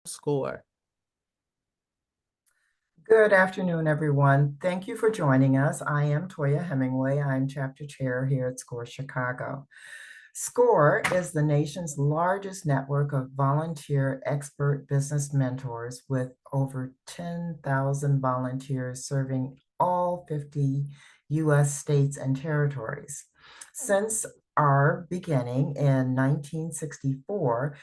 Score. Good afternoon, everyone. Thank you for joining us. I am Toya Hemingway. I'm chapter chair here at SCORE Chicago. SCORE is the nation's largest network of volunteer expert business mentors with over 10,000 volunteers serving all 50 U.S. states and territories. Since our beginning in 1964,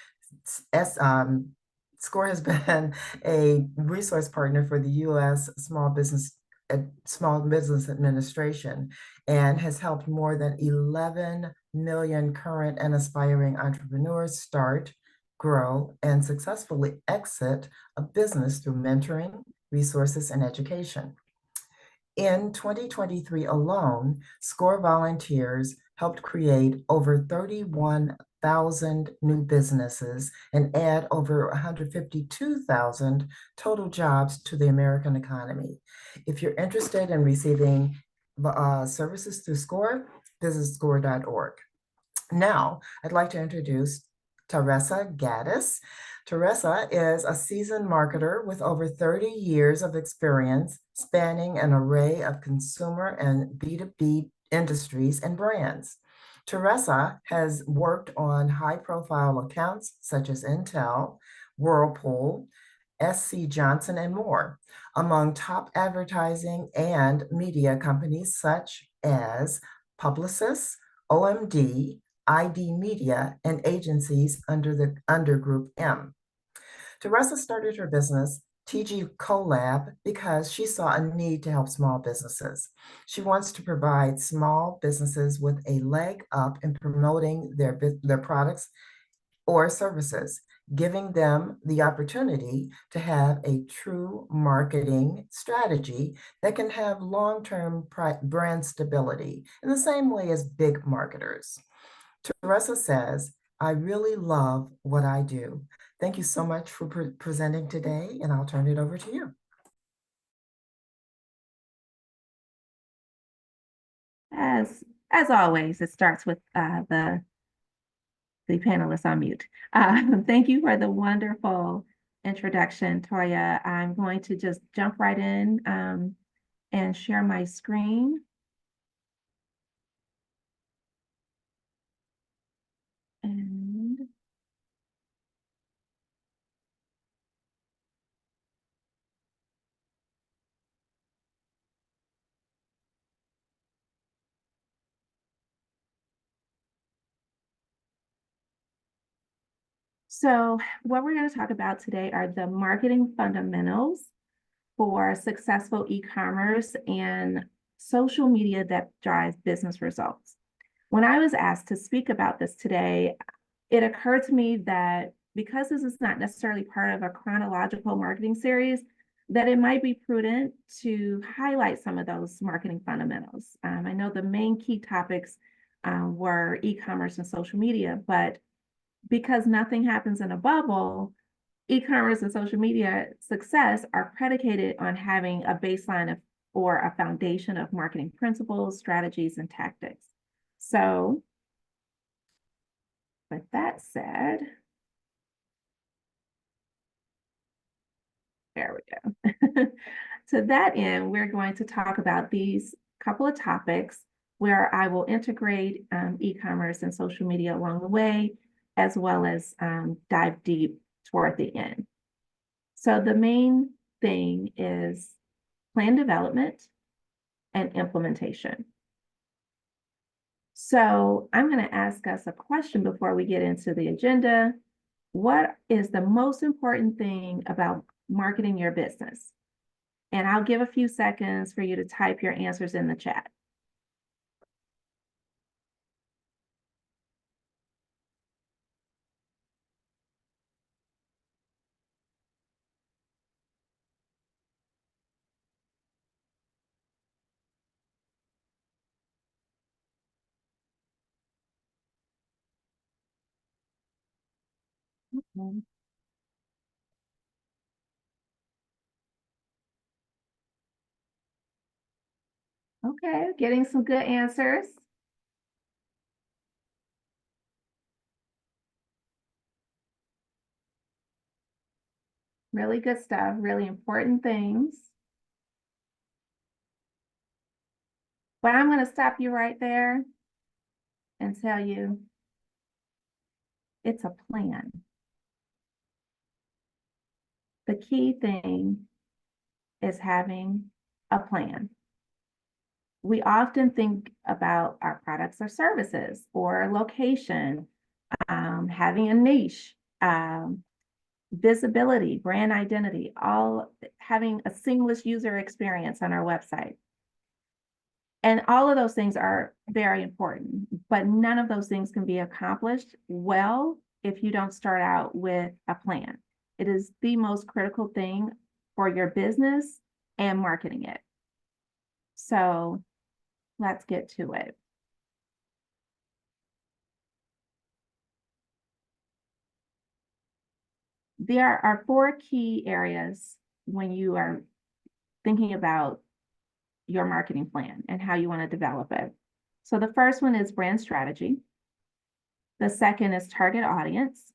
SCORE has been a resource partner for the U.S. Small Business Administration and has helped more than 11 million current and aspiring entrepreneurs start, grow, and successfully exit a business through mentoring, resources, and education. In 2023 alone, SCORE volunteers helped create over 31,000 new businesses and add over 152,000 total jobs to the American economy. If you're interested in receiving services through SCORE, visit score.org. Now, I'd like to introduce Teresa Gaddis. Teresa is a seasoned marketer with over 30 years of experience spanning an array of consumer and B2B industries and brands. Teresa has worked on high-profile accounts such as Intel, Whirlpool, SC Johnson, and more, among top advertising and media companies such as Publicis, OMD, ID Media, and agencies under Group M. Teresa started her business, TG CoLab, because she saw a need to help small businesses. She wants to provide small businesses with a leg up in promoting their products or services, giving them the opportunity to have a true marketing strategy that can have long-term brand stability in the same way as big marketers. Teresa says, I really love what I do. Thank you so much for presenting today, and I'll turn it over to you. As always, it starts with the panelists on mute. Thank you for the wonderful introduction, Toya. I'm going to just jump right in and share my screen. And so what we're going to talk about today are the marketing fundamentals for successful e-commerce and social media that drives business results. When I was asked to speak about this today, it occurred to me that because this is not necessarily part of a chronological marketing series, that it might be prudent to highlight some of those marketing fundamentals. I know the main key topics were e-commerce and social media, but because nothing happens in a bubble, e-commerce and social media success are predicated on having a baseline of or a foundation of marketing principles, strategies, and tactics. So with that said, there we go. To that end, we're going to talk about these couple of topics where I will integrate e-commerce and social media along the way, as well as dive deep toward the end. So the main thing is plan development and implementation. So I'm going to ask us a question before we get into the agenda. What is the most important thing about marketing your business? And I'll give a few seconds for you to type your answers in the chat. Okay, getting some good answers. Really good stuff, really important things. But I'm going to stop you right there and tell you it's a plan. The key thing is having a plan. We often think about our products or services or location, having a niche, visibility, brand identity, all having a seamless user experience on our website. And all of those things are very important, but none of those things can be accomplished well if you don't start out with a plan. It is the most critical thing for your business and marketing it. So let's get to it. There are 4 key areas when you are thinking about your marketing plan and how you want to develop it. So the first one is brand strategy. The second is target audience.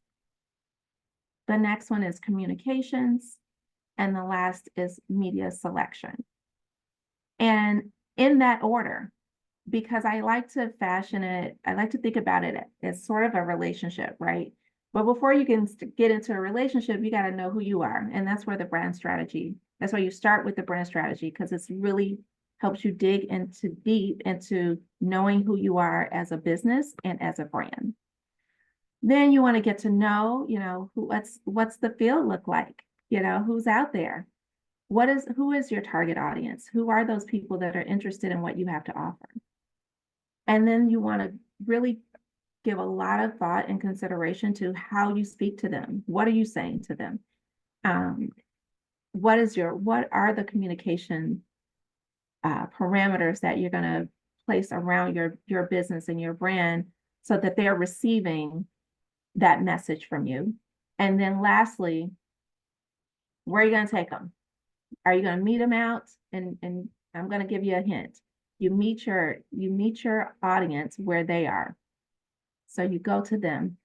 The next one is communications. And the last is media selection. And in that order, because I like to fashion it, I like to think about it as sort of a relationship, right? But before you can get into a relationship, you got to know who you are. And that's where the brand strategy, that's why you start with the brand strategy, because it's really helps you dig into deep into knowing who you are as a business and as a brand. Then you want to get to know, what's the field look like? Who's out there? Who is your target audience? Who are those people that are interested in what you have to offer? And then you want to really give a lot of thought and consideration to how you speak to them. What are you saying to them? What are the communication parameters that you're going to place around your business and your brand so that they're receiving that message from you? And then lastly, where are you going to take them? Are you going to meet them out? And I'm going to give you a hint. You meet your audience where they are. So you go to them,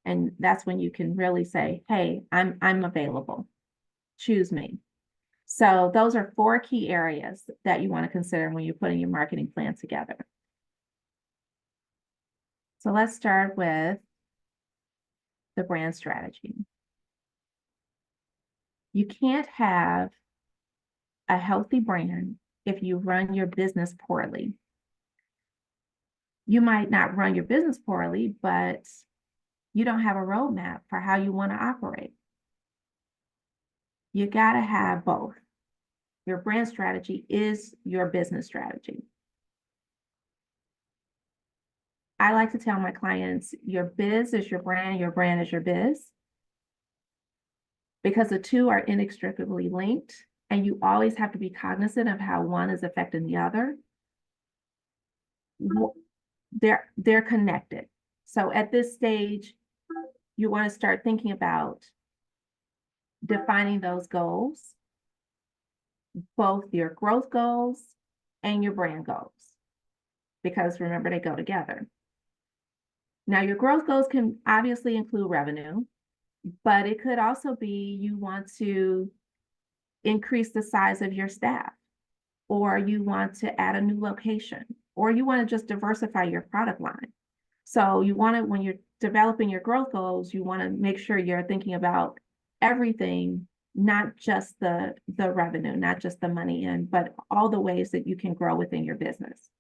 and that's when you can really say, hey, I'm available. Choose me. So those are 4 key areas that you want to consider when you're putting your marketing plan together. So let's start with the brand strategy. You can't have a healthy brand if you run your business poorly. You might not run your business poorly, but you don't have a roadmap for how you want to operate. You got to have both. Your brand strategy is your business strategy. I like to tell my clients, your biz is your brand is your biz, because the two are inextricably linked, and you always have to be cognizant of how one is affecting the other. They're connected. So at this stage, you want to start thinking about defining those goals, both your growth goals and your brand goals, because remember, they go together. Now, your growth goals can obviously include revenue, but it could also be you want to increase the size of your staff, or you want to add a new location, or you want to just diversify your product line. So you want to, when you're developing your growth goals, you want to make sure you're thinking about everything, not just the revenue, not just the money in, but all the ways that you can grow within your business.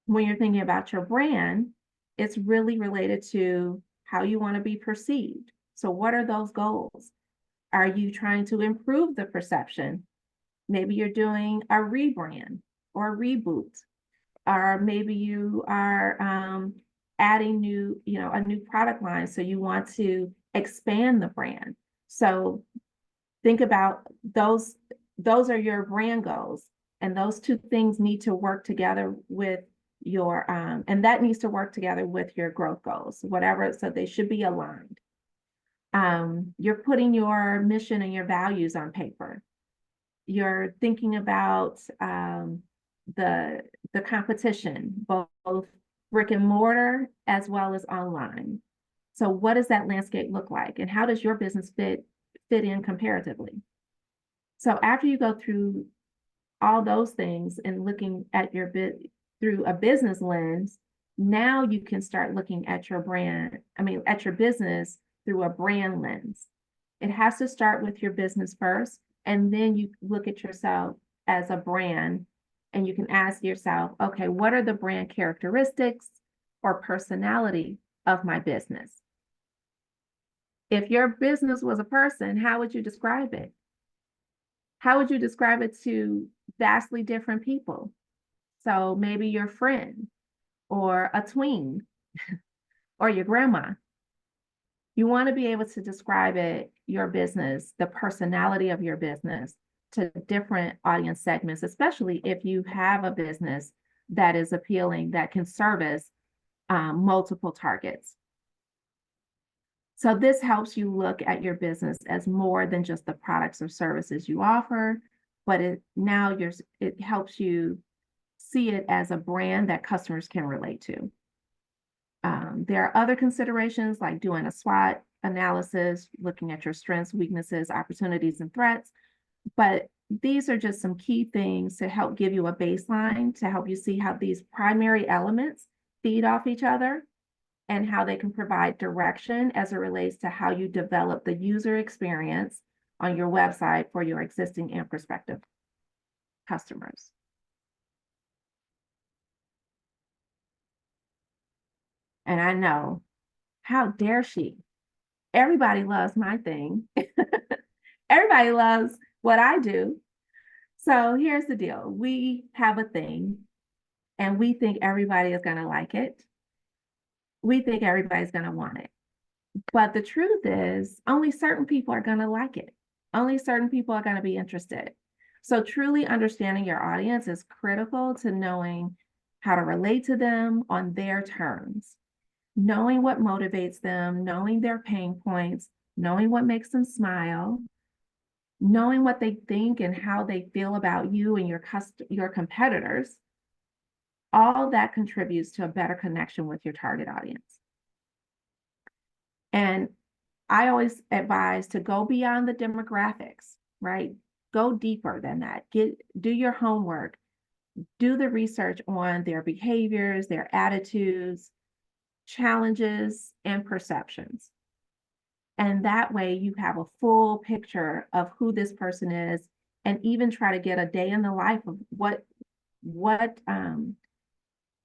When you're thinking about your brand, it's really related to how you want to be perceived. So what are those goals? Are you trying to improve the perception? Maybe you're doing a rebrand or a reboot, or maybe you are adding a new product line. So you want to expand the brand. So think about those are your brand goals, and those two things need to work together with your and that needs to work together with your growth goals, whatever. So they should be aligned. You're putting your mission and your values on paper. You're thinking about the competition, both brick and mortar as well as online. So what does that landscape look like, and how does your business fit fit in comparatively. So after you go through all those things and looking at your bit through a business lens, now you can start looking at your at your business through a brand lens. It has to start with your business first, and then you look at yourself as a brand, and you can ask yourself, okay, what are the brand characteristics or personality of my business? If your business was a person, how would you describe it? How would you describe it to vastly different people? So maybe your friend or a tween or your grandma. You want to be able to describe it, your business, the personality of your business to different audience segments, especially if you have a business that is appealing, that can service multiple targets. So this helps you look at your business as more than just the products or services you offer, but it helps you see it as a brand that customers can relate to. There are other considerations like doing a SWOT analysis, looking at your strengths, weaknesses, opportunities, and threats. But these are just some key things to help give you a baseline, to help you see how these primary elements feed off each other and how they can provide direction as it relates to how you develop the user experience on your website for your existing and prospective customers. And I know, how dare she? Everybody loves my thing. Everybody loves what I do. So here's the deal. We have a thing and we think everybody is going to like it. We think everybody's going to want it. But the truth is, only certain people are going to like it. Only certain people are going to be interested. So truly understanding your audience is critical to knowing how to relate to them on their terms. Knowing what motivates them, knowing their pain points, knowing what makes them smile, knowing what they think and how they feel about you and your competitors, all that contributes to a better connection with your target audience. And I always advise to go beyond the demographics, right? Go deeper than that. Do your homework, do the research on their behaviors, their attitudes, challenges, and perceptions. And that way you have a full picture of who this person is, and even try to get a day in the life of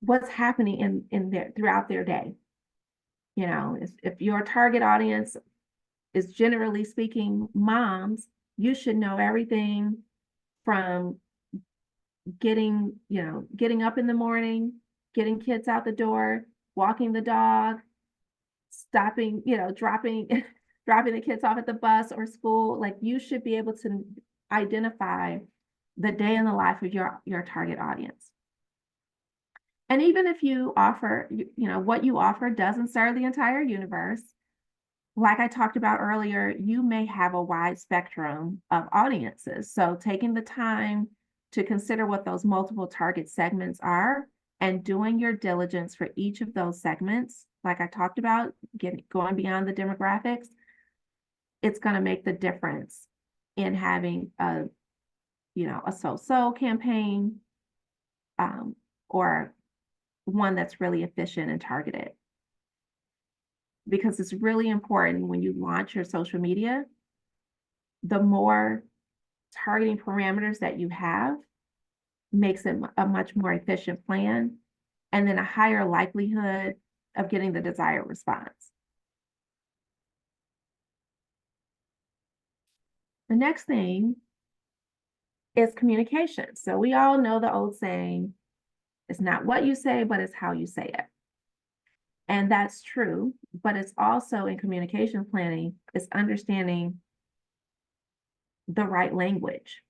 what's happening throughout their day. You know, if your target audience is generally speaking moms, you should know everything from getting up in the morning, getting kids out the door, walking the dog, stopping, dropping the kids off at the bus or school. Like, you should be able to identify the day in the life of your target audience. And even if you offer, what you offer doesn't serve the entire universe, like I talked about earlier, you may have a wide spectrum of audiences. So taking the time to consider what those multiple target segments are and doing your diligence for each of those segments, like I talked about, going beyond the demographics, it's going to make the difference in having a so-so campaign, or one that's really efficient and targeted. Because it's really important when you launch your social media, the more targeting parameters that you have makes it a much more efficient plan, and then a higher likelihood of getting the desired response. The next thing is communication. So we all know the old saying, it's not what you say, but it's how you say it. And that's true, but it's also in communication planning, it's understanding the right language.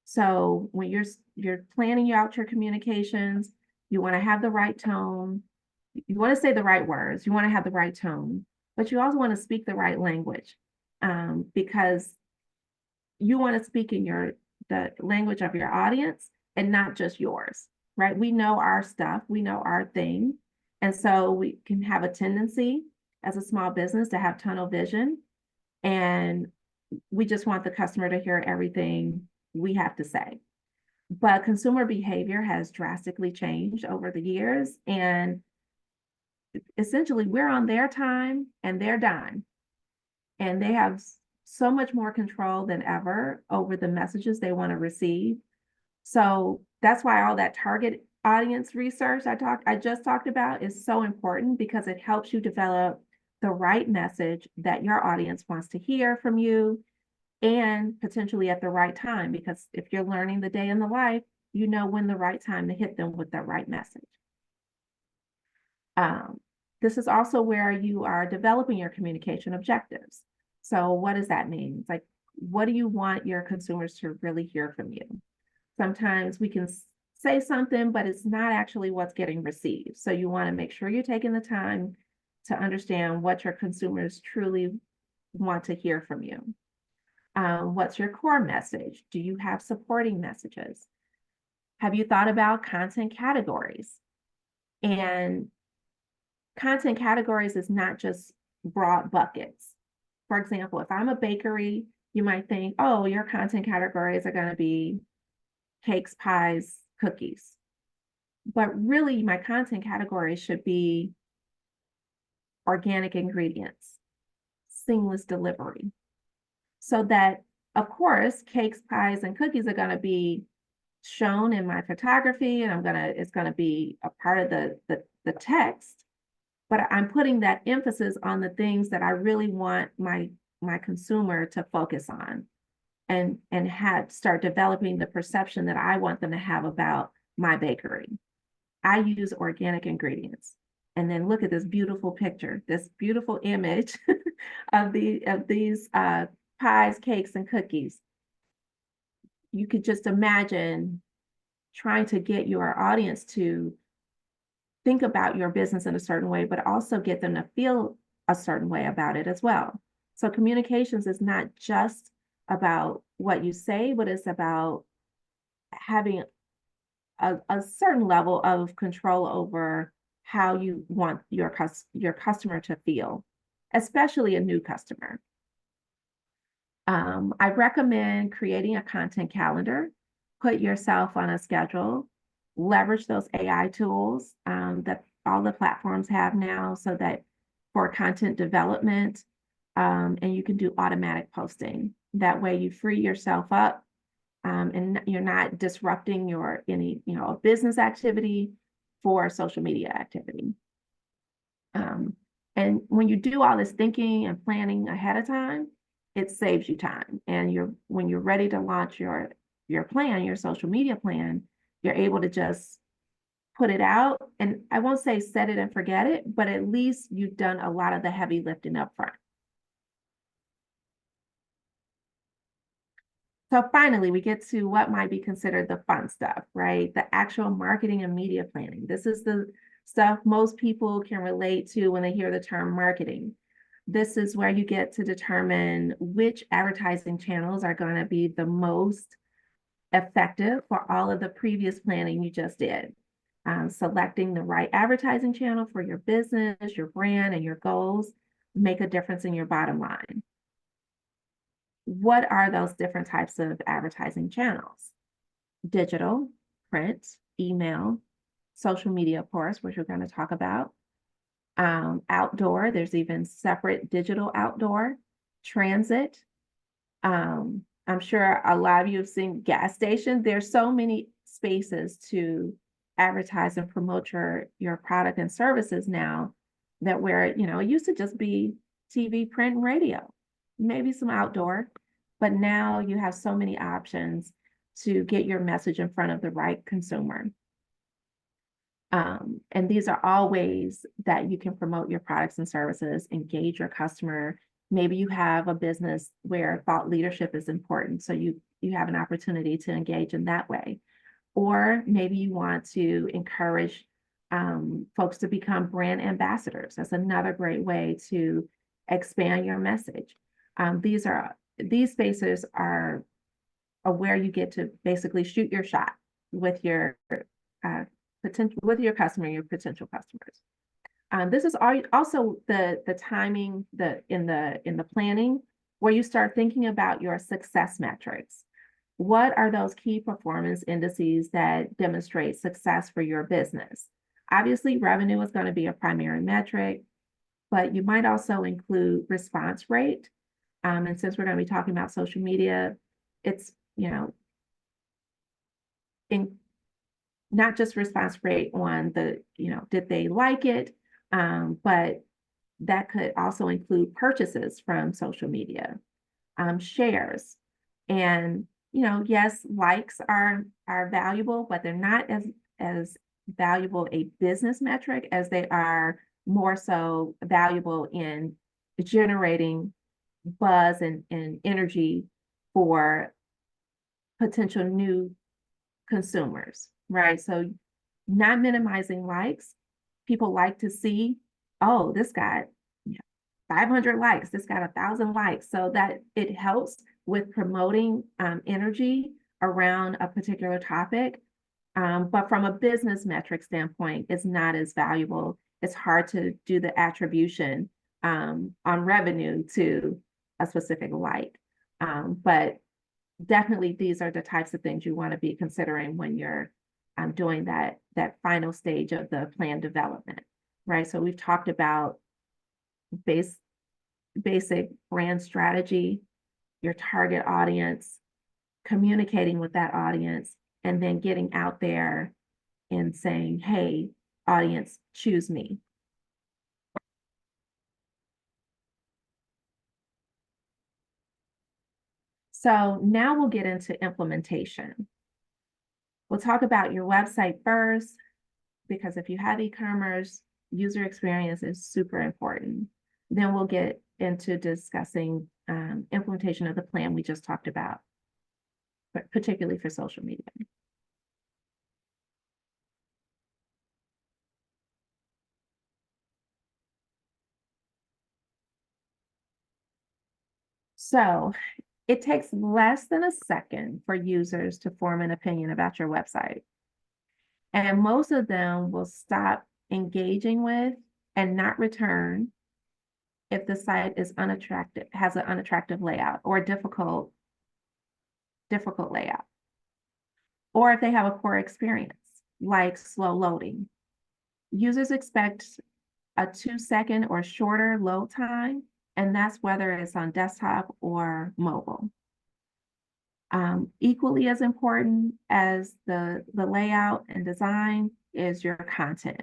So when you're planning out your communications, you want to have the right tone, you want to say the right words, you want to have the right tone, but you also want to speak the right language, because you want to speak in the language of your audience and not just yours, right? We know our stuff, we know our thing. And so we can have a tendency as a small business to have tunnel vision and we just want the customer to hear everything we have to say. But consumer behavior has drastically changed over the years, and essentially we're on their time and their dime, and they have so much more control than ever over the messages they want to receive. So that's why all that target audience research I just talked about is so important, because it helps you develop the right message that your audience wants to hear from you, and potentially at the right time, because if you're learning the day in the life, you know when the right time to hit them with the right message. Um, this is also where you are developing your communication objectives. So what does that mean? It's like, what do you want your consumers to really hear from you? Sometimes we can say something, but it's not actually what's getting received. So you want to make sure you're taking the time to understand what your consumers truly want to hear from you. What's your core message? Do you have supporting messages? Have you thought about content categories? And content categories is not just broad buckets. For example, if I'm a bakery, you might think, oh, your content categories are going to be cakes, pies, cookies. But really, my content category should be organic ingredients, seamless delivery. So that, of course, cakes, pies, and cookies are going to be shown in my photography, and it's gonna be a part of the text, but I'm putting that emphasis on the things that I really want my consumer to focus on, and start developing the perception that I want them to have about my bakery. I use organic ingredients. And then look at this beautiful picture, this beautiful image of these pies, cakes, and cookies. You could just imagine trying to get your audience to think about your business in a certain way, but also get them to feel a certain way about it as well. So communications is not just about what you say, but it's about having a certain level of control over how you want your customer to feel, especially a new customer. I recommend creating a content calendar, put yourself on a schedule, leverage those AI tools that all the platforms have now, so that for content development, and you can do automatic posting. That way you free yourself up, and you're not disrupting any business activity for social media activity. And when you do all this thinking and planning ahead of time, it saves you time. And when you're ready to launch your plan, your social media plan, you're able to just put it out. And I won't say set it and forget it, but at least you've done a lot of the heavy lifting up front. So finally, we get to what might be considered the fun stuff, right? The actual marketing and media planning. This is the stuff most people can relate to when they hear the term marketing. This is where you get to determine which advertising channels are going to be the most effective for all of the previous planning you just did. Selecting the right advertising channel for your business, your brand, and your goals make a difference in your bottom line. What are those different types of advertising channels? Digital, print, email, social media, of course, which we're going to talk about. Outdoor, there's even separate digital outdoor, transit. I'm sure a lot of you have seen gas stations. There's so many spaces to advertise and promote your product and services now, that where, it used to just be TV, print, and radio, maybe some outdoor, but now you have so many options to get your message in front of the right consumer. And these are all ways that you can promote your products and services, engage your customer. Maybe you have a business where thought leadership is important, so you have an opportunity to engage in that way. Or maybe you want to encourage folks to become brand ambassadors. That's another great way to expand your message. These spaces are where you get to basically shoot your shot with your customer, your potential customers. This is also the timing in the planning. where you start thinking about your success metrics. What are those key performance indices that demonstrate success for your business? Obviously, revenue is going to be a primary metric, but you might also include response rate. And since we're going to be talking about social media, it's, in not just response rate on the, did they like it? But that could also include purchases from social media, shares. And, yes, likes are valuable, but they're not as valuable a business metric as they are more so valuable in generating buzz and energy for potential new consumers, right? So not minimizing likes. People like to see, oh, this got 500 likes, this got 1,000 likes. So that it helps with promoting energy around a particular topic. But from a business metric standpoint, it's not as valuable. It's hard to do the attribution on revenue to a specific like. But definitely these are the types of things you want to be considering when you're doing that final stage of the plan development, right? So we've talked about basic brand strategy, your target audience, communicating with that audience, and then getting out there and saying, hey, audience, choose me. So now we'll get into implementation. We'll talk about your website first, because if you have e-commerce, user experience is super important. Then we'll get into discussing implementation of the plan we just talked about, but particularly for social media. So it takes less than a second for users to form an opinion about your website. And most of them will stop engaging with and not return if the site is unattractive, has an unattractive layout or a difficult layout, or if they have a poor experience, like slow loading. Users expect a 2-second or shorter load time, and that's whether it's on desktop or mobile. Equally as important as the layout and design is your content.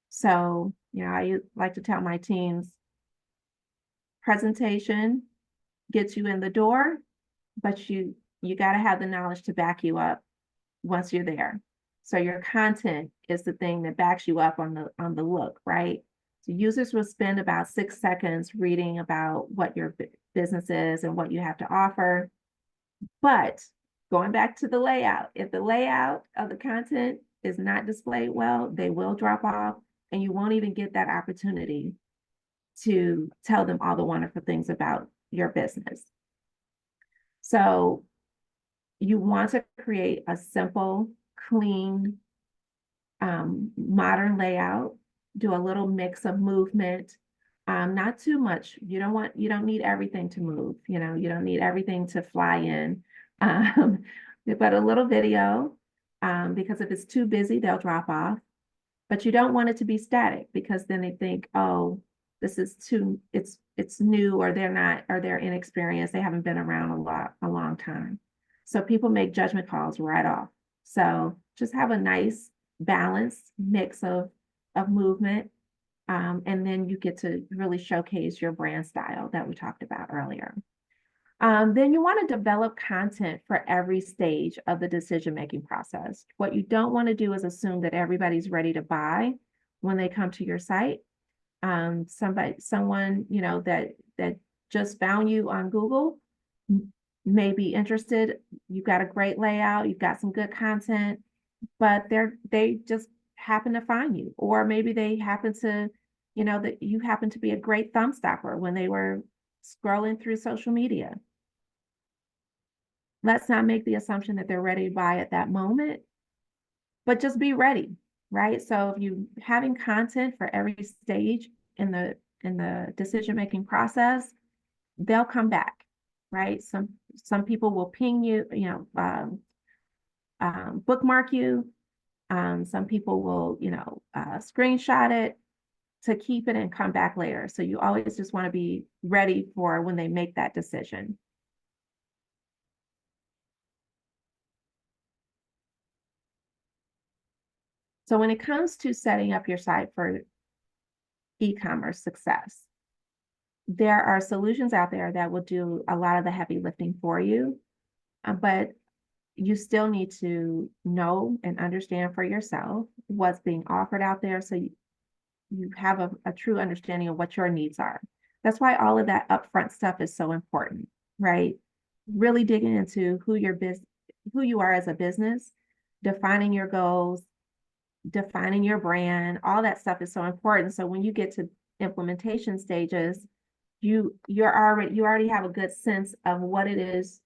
So, I like to tell my teams, presentation gets you in the door, but you got to have the knowledge to back you up once you're there. So your content is the thing that backs you up on the look, right? So users will spend about 6 seconds reading about what your business is and what you have to offer. But going back to the layout, if the layout of the content is not displayed well, they will drop off, and you won't even get that opportunity to tell them all the wonderful things about your business. So you want to create a simple, clean, modern layout, do a little mix of movement, not too much. You don't need everything to move, you don't need everything to fly in, but a little video, because if it's too busy, they'll drop off. But you don't want it to be static, because then they think, oh, this is it's new, or they're inexperienced. They haven't been around a long time. So people make judgment calls right off. So just have a nice balanced mix of movement. And then you get to really showcase your brand style that we talked about earlier. Then you want to develop content for every stage of the decision-making process. What you don't want to do is assume that everybody's ready to buy when they come to your site. Someone, that just found you on Google may be interested. You've got a great layout, you've got some good content, but they just happen to find you, or maybe they happen to, that you happen to be a great thumb stopper when they were scrolling through social media. Let's not make the assumption that they're ready to buy at that moment, but just be ready, right? So if you having content for every stage in the decision-making process, they'll come back. right? Some people will ping you, bookmark you. Some people will, screenshot it to keep it and come back later. So you always just want to be ready for when they make that decision. So when it comes to setting up your site for e-commerce success, there are solutions out there that will do a lot of the heavy lifting for you, but you still need to know and understand for yourself what's being offered out there so you have a true understanding of what your needs are. That's why all of that upfront stuff is so important, right? Really digging into who you are as a business, defining your goals, defining your brand, all that stuff is so important. So when you get to implementation stages, you already have a good sense of what it is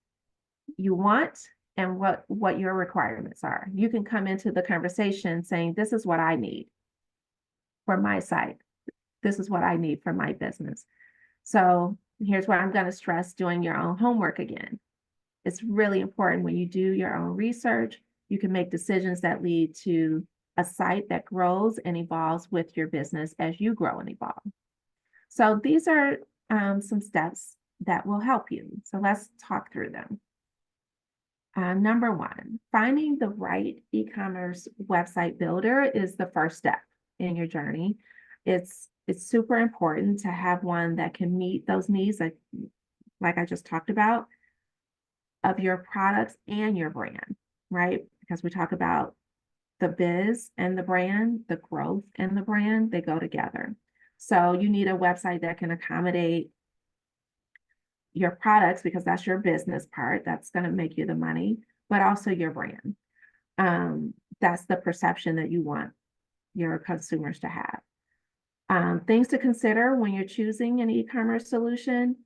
you want and what your requirements are. You can come into the conversation saying, this is what I need for my site. This is what I need for my business. So here's what I'm going to stress: doing your own homework again. It's really important when you do your own research, you can make decisions that lead to a site that grows and evolves with your business as you grow and evolve. So these are some steps that will help you. So let's talk through them. Number one, finding the right e-commerce website builder is the first step in your journey. It's super important to have one that can meet those needs, like I just talked about, of your products and your brand, right? Because we talk about the biz and the brand, the growth and the brand, they go together. So you need a website that can accommodate your products, because that's your business part, that's going to make you the money, but also your brand. That's the perception that you want your consumers to have. Things to consider when you're choosing an e-commerce solution.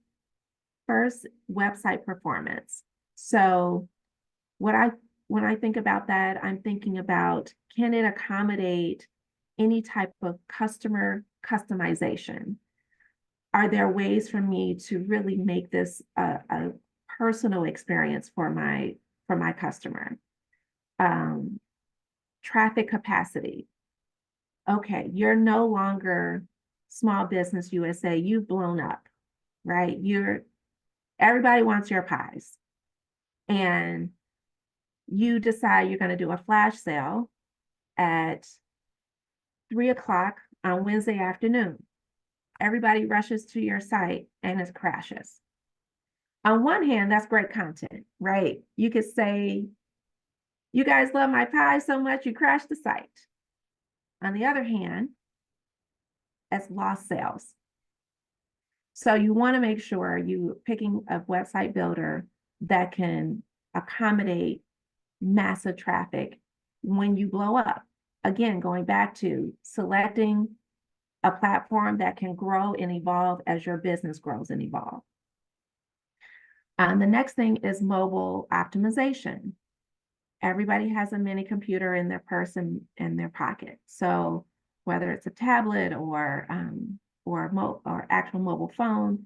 First, website performance. So when I think about that, I'm thinking about, can it accommodate any type of customer customization? Are there ways for me to really make this a personal experience for my customer? Traffic capacity. Okay, you're no longer Small Business USA. You've blown up, right? Everybody wants your pies, and you decide you're going to do a flash sale at 3 o'clock on Wednesday afternoon. Everybody rushes to your site and it crashes. On one hand, that's great content, right? You could say, you guys love my pie so much, you crashed the site. On the other hand, it's lost sales. So you want to make sure you're picking a website builder that can accommodate massive traffic when you blow up. Again, going back to selecting a platform that can grow and evolve as your business grows and evolves. The next thing is mobile optimization. Everybody has a mini computer in their purse and in their pocket. So whether it's a tablet or actual mobile phone,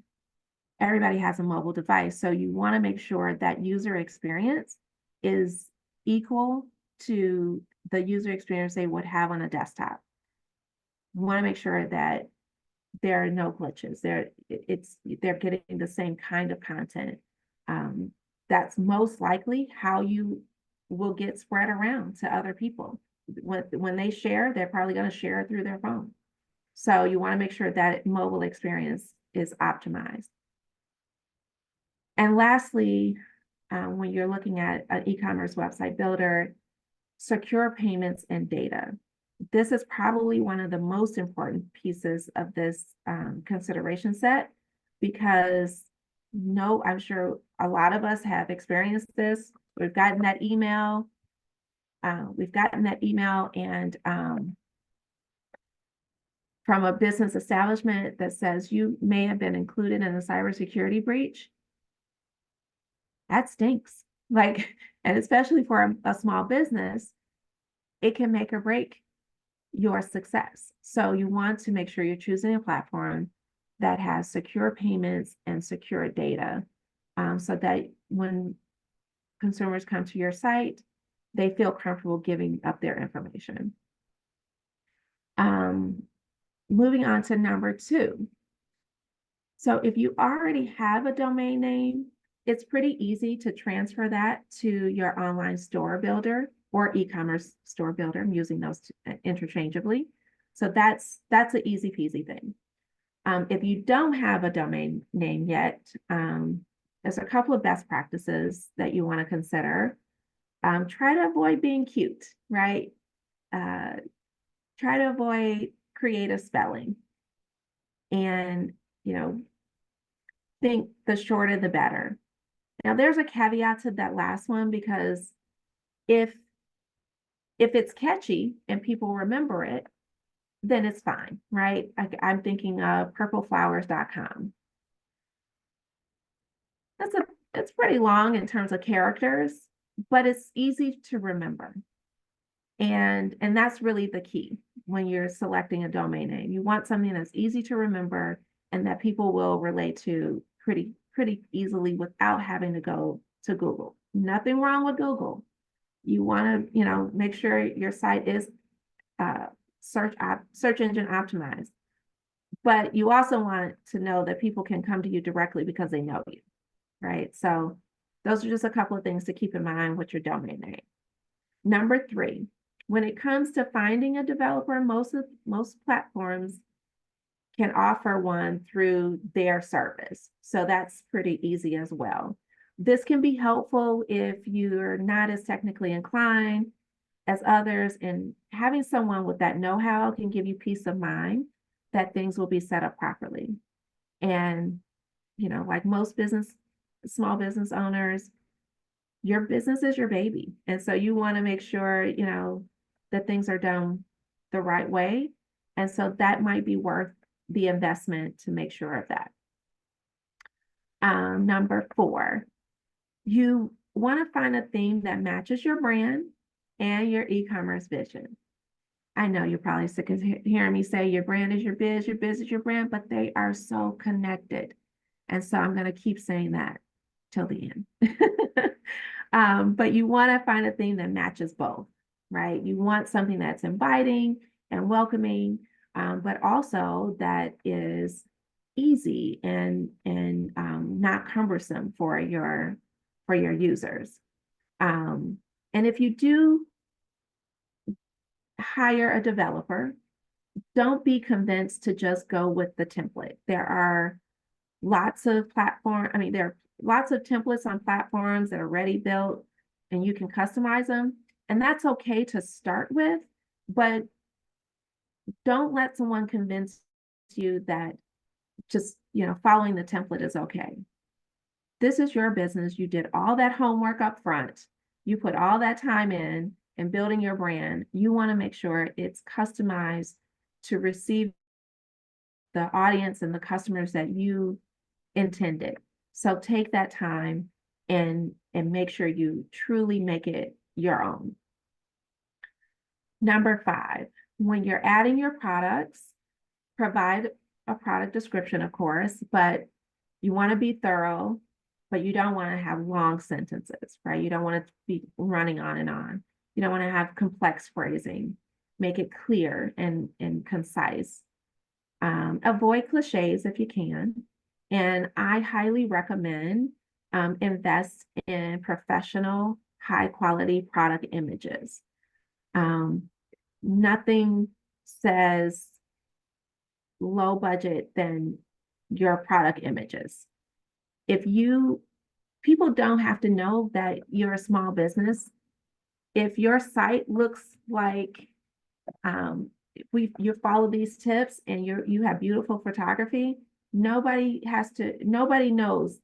everybody has a mobile device. So you want to make sure that user experience is equal to the user experience they would have on a desktop. You want to make sure that there are no glitches. They're getting the same kind of content. That's most likely how you will get spread around to other people. When they share, they're probably going to share it through their phone. So you want to make sure that mobile experience is optimized. And lastly, when you're looking at an e-commerce website builder, secure payments and data. This is probably one of the most important pieces of this consideration set, because I'm sure a lot of us have experienced this. We've gotten that email. And from a business establishment that says you may have been included in a cybersecurity breach. That stinks. And especially for a small business, it can make or break your success. So you want to make sure you're choosing a platform that has secure payments and secure data. so that when consumers come to your site, they feel comfortable giving up their information. Moving on to number 2. So if you already have a domain name, it's pretty easy to transfer that to your online store builder or e-commerce store builder. I'm using those interchangeably. So that's an easy peasy thing. If you don't have a domain name yet, there's a couple of best practices that you want to consider. Try to avoid being cute, right? Try to avoid creative spelling. And, think the shorter the better. Now, there's a caveat to that last one, because if it's catchy and people remember it, then it's fine, right? I'm thinking of purpleflowers.com. It's pretty long in terms of characters, but it's easy to remember. And that's really the key when you're selecting a domain name. You want something that's easy to remember and that people will relate to pretty easily without having to go to Google. Nothing wrong with Google. You want to, make sure your site is search engine optimized, but you also want to know that people can come to you directly because they know you, right? So those are just a couple of things to keep in mind with your domain name. Number 3, when it comes to finding a developer, most platforms can offer one through their service. So that's pretty easy as well. This can be helpful if you're not as technically inclined as others, and having someone with that know-how can give you peace of mind that things will be set up properly. And, like most small business owners, your business is your baby. And so you want to make sure, that things are done the right way. And so that might be worth the investment to make sure of that. Number 4, you want to find a theme that matches your brand and your e-commerce vision. I know you're probably sick of hearing me say your brand is your biz is your brand, but they are so connected. And so I'm going to keep saying that till the end. But you want to find a theme that matches both, right? You want something that's inviting and welcoming, but also that is easy and not cumbersome for your users. And if you do hire a developer, don't be convinced to just go with the template. There are lots of there are lots of templates on platforms that are already built and you can customize them. And that's okay to start with, but don't let someone convince you that just, following the template is okay. This is your business. You did all that homework up front. You put all that time in building your brand. You want to make sure it's customized to receive the audience and the customers that you intended. So take that time and make sure you truly make it your own. Number 5, when you're adding your products, provide a product description, of course, but you want to be thorough, but you don't want to have long sentences, right? You don't want it to be running on and on. You don't want to have complex phrasing. Make it clear and concise. Avoid cliches if you can. And I highly recommend invest in professional, high quality product images. Nothing says low budget than your product images. People don't have to know that you're a small business. If your site looks like you follow these tips and you have beautiful photography, nobody knows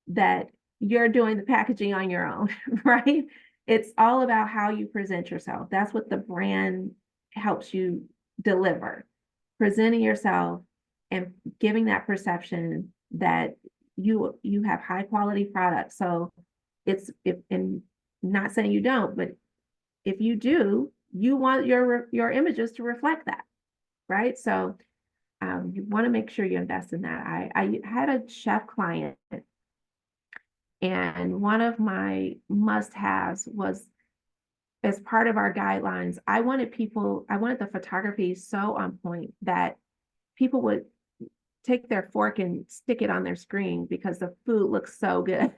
that you're doing the packaging on your own, right? It's all about how you present yourself. That's what the brand helps you deliver. Presenting yourself and giving that perception that you have high quality products. So and not saying you don't, but if you do, you want your images to reflect that, right? So you want to make sure you invest in that. I had a chef client And one of my must-haves was, as part of our guidelines, I wanted the photography so on point that people would take their fork and stick it on their screen because the food looks so good.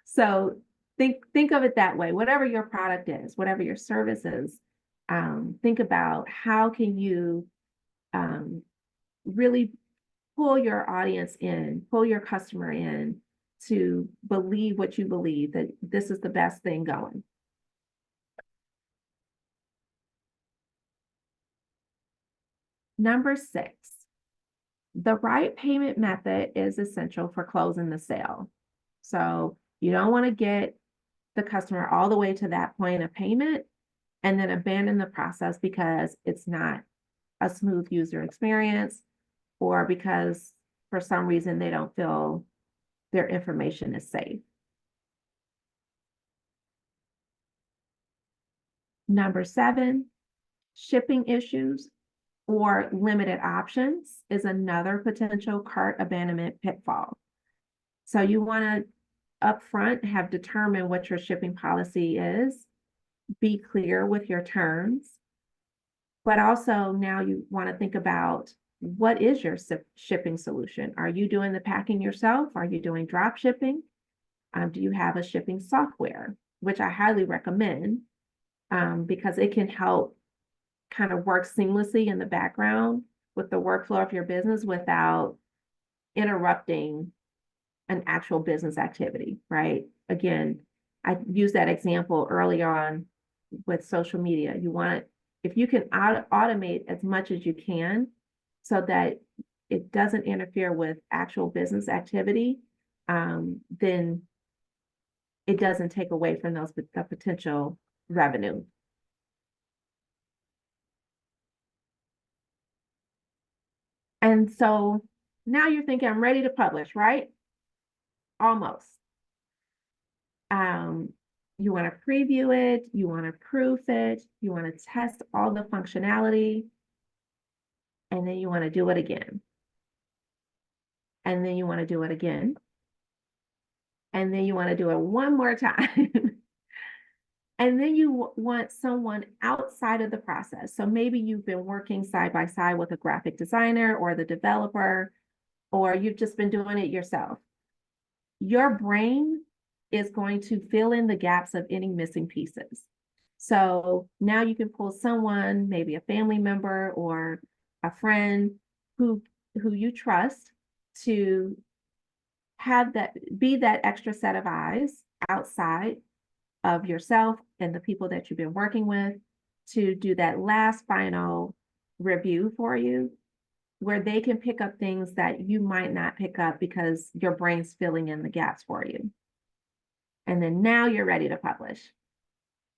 So think of it that way. Whatever your product is, whatever your service is, think about how can you really pull your audience in, pull your customer in to believe what you believe, that this is the best thing going. Number 6, the right payment method is essential for closing the sale. So you don't want to get the customer all the way to that point of payment and then abandon the process because it's not a smooth user experience, or because for some reason they don't feel their information is safe. Number 7, shipping issues or limited options is another potential cart abandonment pitfall. So you want to upfront have determined what your shipping policy is, be clear with your terms, but also now you want to think about, what is your shipping solution? Are you doing the packing yourself? Are you doing drop shipping? Do you have a shipping software, which I highly recommend, because it can help kind of work seamlessly in the background with the workflow of your business without interrupting an actual business activity, right? Again, I used that example earlier on with social media. You want it, if you can automate as much as you can so that it doesn't interfere with actual business activity, then it doesn't take away from the potential revenue. And so now you're thinking, I'm ready to publish, right? Almost. You want to preview it, you want to proof it, you want to test all the functionality, and then you want to do it again. And then you want to do it again. And then you want to do it one more time. And then you want someone outside of the process. So maybe you've been working side by side with a graphic designer or the developer, or you've just been doing it yourself. Your brain is going to fill in the gaps of any missing pieces. So now you can pull someone, maybe a family member or a friend who you trust, to have that, be that extra set of eyes outside of yourself and the people that you've been working with, to do that last final review for you, where they can pick up things that you might not pick up because your brain's filling in the gaps for you. And then now you're ready to publish.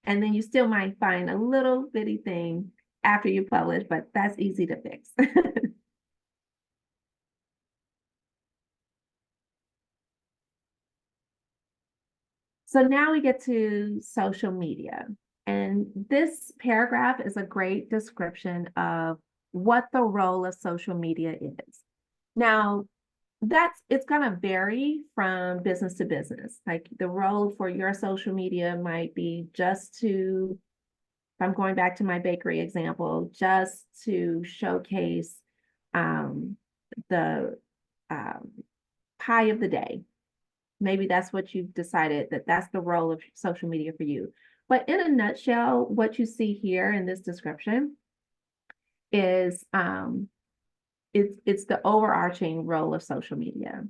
And then you still might find a little bitty thing after you publish, but that's easy to fix. So now we get to social media. And this paragraph is a great description of what the role of social media is. Now, it's going to vary from business to business. Like the role for your social media might be just to, if I'm going back to my bakery example, just to showcase the pie of the day. Maybe that's what you've decided, that that's the role of social media for you. But in a nutshell, what you see here in this description is it's the overarching role of social media.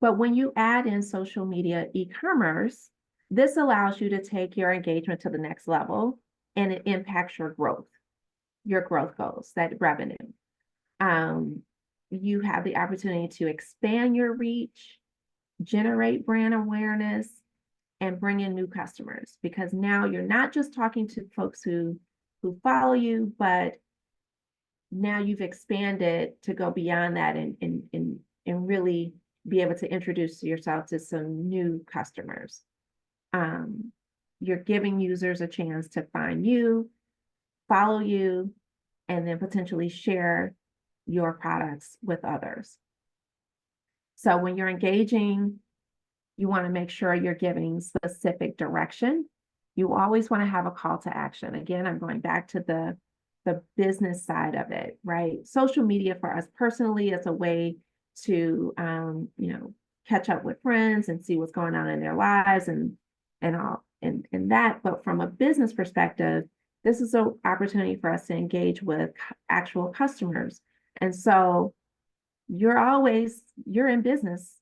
But when you add in social media e-commerce, this allows you to take your engagement to the next level, and it impacts your growth goals, that revenue. You have the opportunity to expand your reach, generate brand awareness, and bring in new customers, because now you're not just talking to folks who follow you, but now you've expanded to go beyond that and really be able to introduce yourself to some new customers. You're giving users a chance to find you, follow you, and then potentially share your products with others. So when you're engaging You want to make sure you're giving specific direction. You always want to have a call to action. Again, I'm going back to the business side of it, right? Social media for us personally is a way to, catch up with friends and see what's going on in their lives and all and that. But from a business perspective, this is an opportunity for us to engage with actual customers. And so you're in business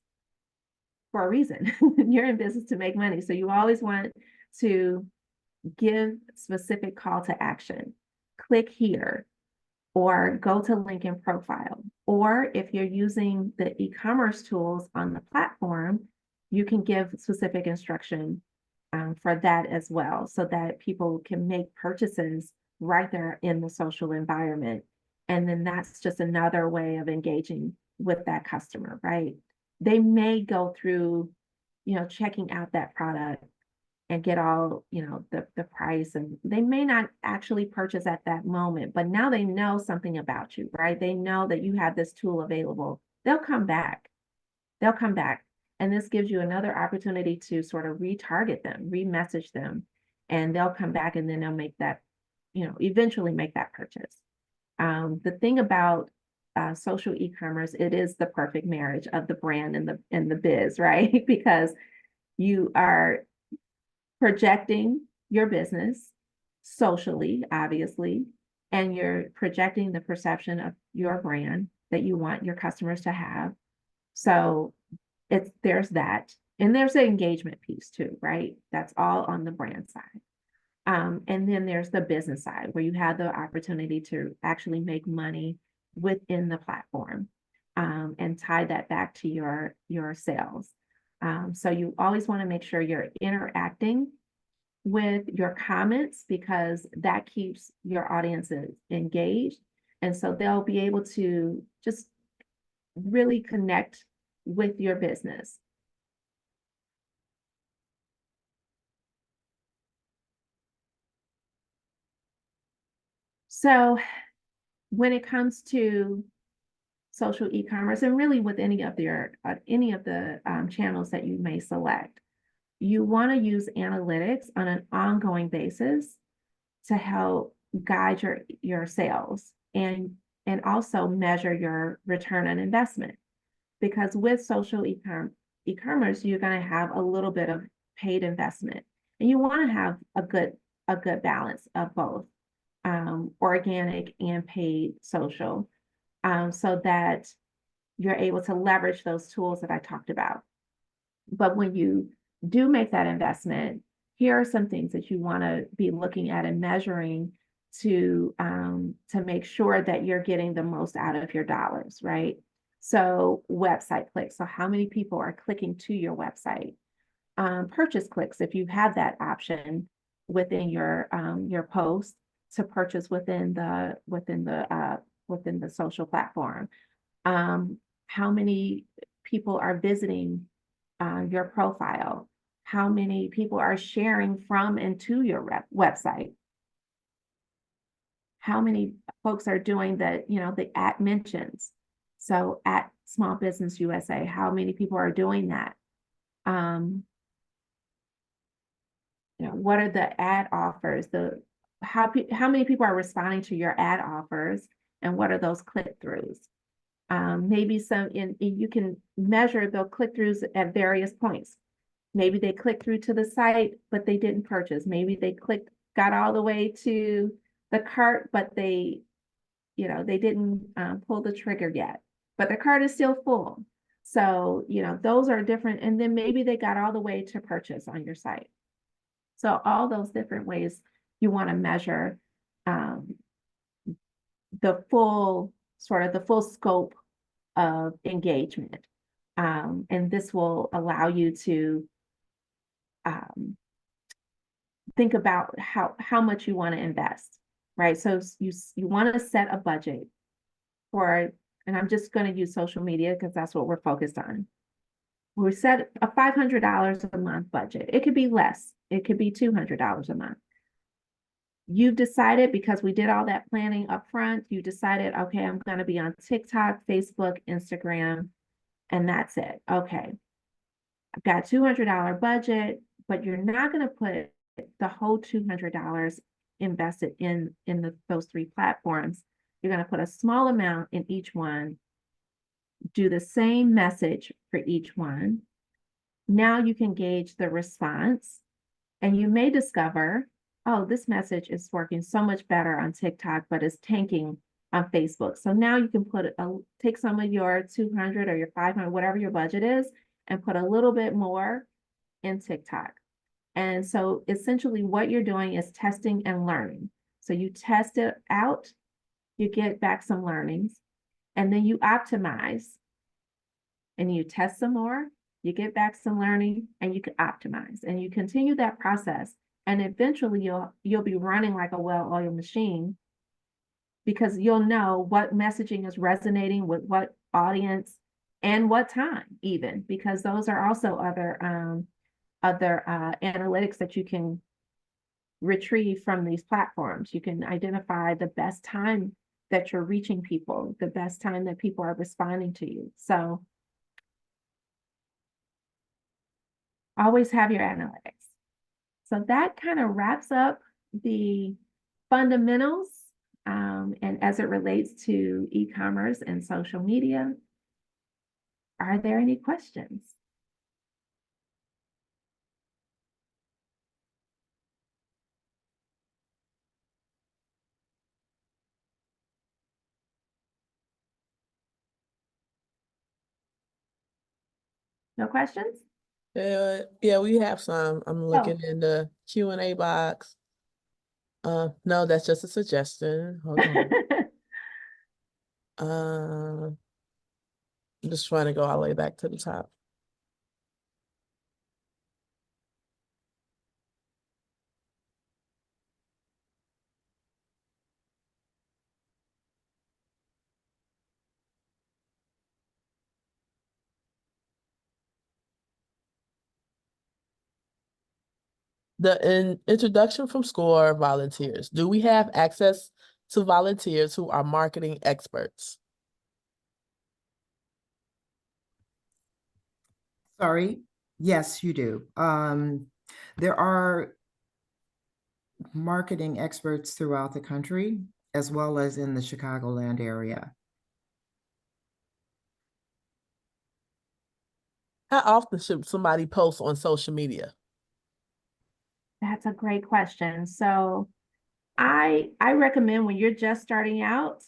for a reason. You're in business to make money. So you always want to give specific call to action. Click here or go to link in profile. Or if you're using the e-commerce tools on the platform, you can give specific instruction for that as well, so that people can make purchases right there in the social environment. And then that's just another way of engaging with that customer, right? They may go through, checking out that product and get all, the price, and they may not actually purchase at that moment, but now they know something about you, right? They know that you have this tool available. They'll come back. They'll come back. And this gives you another opportunity to sort of retarget them, remessage them, and they'll come back and then they'll make that, eventually make that purchase. The thing about social e-commerce, it is the perfect marriage of the brand and the biz, right? Because you are projecting your business socially, obviously, and you're projecting the perception of your brand that you want your customers to have. So there's that. And there's the engagement piece too, right? That's all on the brand side. And then there's the business side where you have the opportunity to actually make money within the platform, and tie that back to your sales. So you always want to make sure you're interacting with your comments, because that keeps your audiences engaged. And so they'll be able to just really connect with your business. So when it comes to social e-commerce, and really with any of the channels that you may select, you want to use analytics on an ongoing basis to help guide your sales and also measure your return on investment. Because with social e-commerce, you're going to have a little bit of paid investment, and you want to have a good balance of both organic and paid social, so that you're able to leverage those tools that I talked about. But when you do make that investment, here are some things that you want to be looking at and measuring to make sure that you're getting the most out of your dollars, right? So website clicks. So how many people are clicking to your website? Purchase clicks, if you have that option within your post to purchase within the social platform. How many people are visiting your profile? How many people are sharing from and to your website? How many folks are doing the at mentions? So at Small Business USA, how many people are doing that? What are the ad offers? How many people are responding to your ad offers, and what are those click-throughs? Maybe you can measure the click-throughs at various points. Maybe they clicked through to the site, but they didn't purchase. Maybe they got all the way to the cart, but they didn't pull the trigger yet, but the cart is still full. So, those are different. And then maybe they got all the way to purchase on your site. So all those different ways you want to measure the full scope of engagement. And this will allow you to think about how much you want to invest, right? So you want to set a budget for, and I'm just going to use social media because that's what we're focused on. We set a $500 a month budget. It could be less. It could be $200 a month. You've decided, because we did all that planning up front, you decided, okay, I'm going to be on TikTok, Facebook, Instagram, and that's it. Okay. I've got $200 budget, but you're not going to put the whole $200 invested in those three platforms. You're going to put a small amount in each one, do the same message for each one. Now you can gauge the response, and you may discover, oh, this message is working so much better on TikTok, but it's tanking on Facebook. So now you can take some of your 200 or your 500, whatever your budget is, and put a little bit more in TikTok. And so essentially what you're doing is testing and learning. So you test it out, you get back some learnings, and then you optimize, and you test some more, you get back some learning, and you can optimize, and you continue that process. And eventually you'll be running like a well-oiled machine, because you'll know what messaging is resonating with what audience and what time, even, because those are also other analytics that you can retrieve from these platforms. You can identify the best time that you're reaching people, the best time that people are responding to you. So always have your analytics. So that kind of wraps up the fundamentals, and as it relates to e-commerce and social media. Are there any questions? No questions? Yeah, we have some. I'm looking in the Q&A box. No, that's just a suggestion. Hold on. I'm just trying to go all the way back to the top. The introduction from SCORE volunteers. Do we have access to volunteers who are marketing experts? Sorry, yes, you do. There are marketing experts throughout the country, as well as in the Chicagoland area. How often should somebody post on social media? That's a great question. So I recommend when you're just starting out,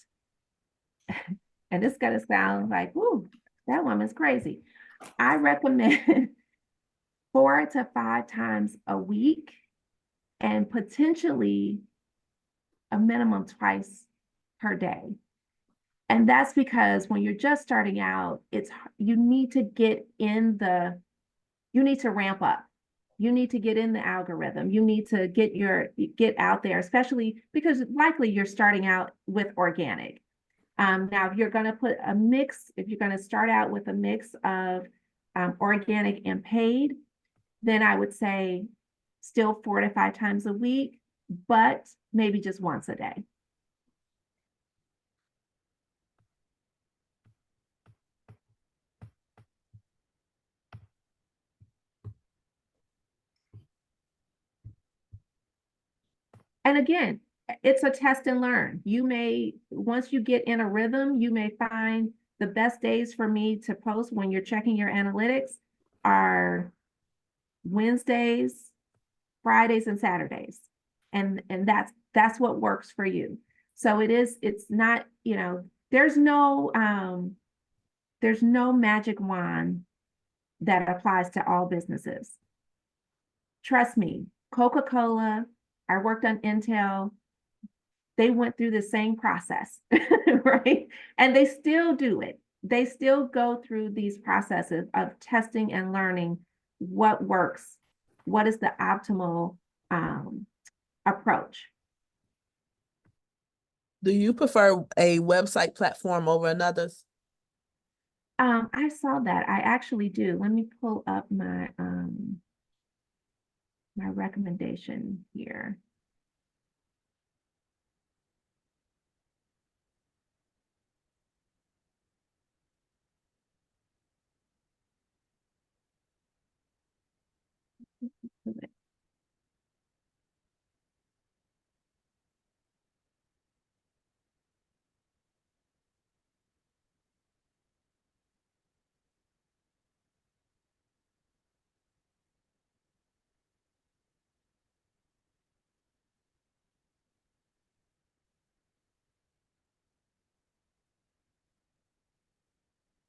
and this is gonna sound like, ooh, that woman's crazy. I recommend 4 to 5 times a week, and potentially a minimum twice per day. And that's because when you're just starting out, you need to ramp up. You need to get in the algorithm. You need to get out there, especially because likely you're starting out with organic. Now, if you're going to start out with a mix of organic and paid, then I would say still 4 to 5 times a week, but maybe just once a day. And again, it's a test and learn. Once you get in a rhythm, you may find the best days for me to post when you're checking your analytics are Wednesdays, Fridays, and Saturdays. And that's what works for you. So it's not, there's no magic wand that applies to all businesses. Trust me, Coca-Cola, I worked on Intel, they went through the same process, right? And they still do it. They still go through these processes of testing and learning what works, what is the optimal approach. Do you prefer a website platform over another's? I saw that. I actually do. Let me pull up my my recommendation here.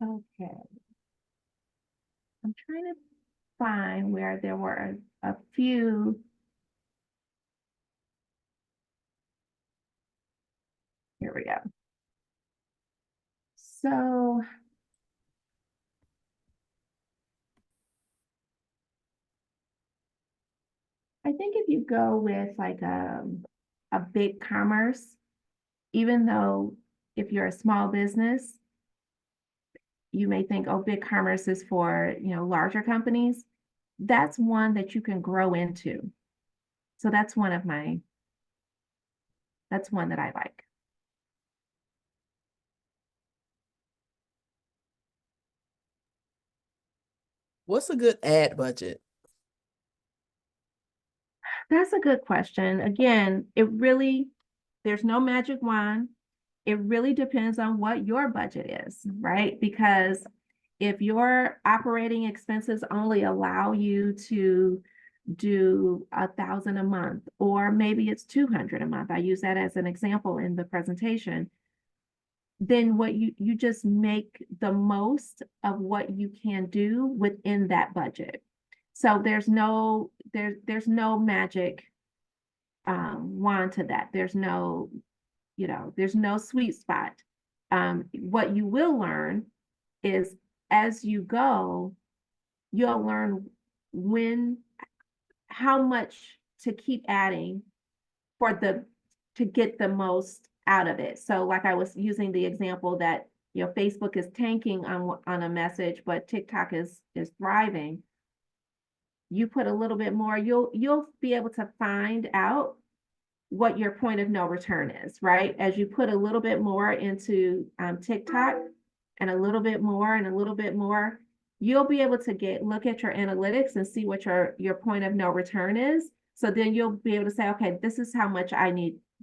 Okay. I'm trying to find where there were a few. Here we go. So I think if you go with like a big commerce, even though if you're a small business, you may think, oh, big commerce is for, larger companies. That's one that you can grow into. So that's one that I like. What's a good ad budget? That's a good question. Again, there's no magic wand. It really depends on what your budget is, right? Because if your operating expenses only allow you to do 1,000 a month, or maybe it's 200 a month, I use that as an example in the presentation, then what you just make the most of what you can do within that budget. So there's no magic wand to that. There's no sweet spot. What you will learn is as you go, you'll learn how much to keep adding to get the most out of it. So like I was using the example that, Facebook is tanking on a message, but TikTok is thriving. You put a little bit more, you'll be able to find out what your point of no return is, right? As you put a little bit more into TikTok and a little bit more and a little bit more, you'll be able to look at your analytics and see what your point of no return is. So then you'll be able to say, okay, this is how much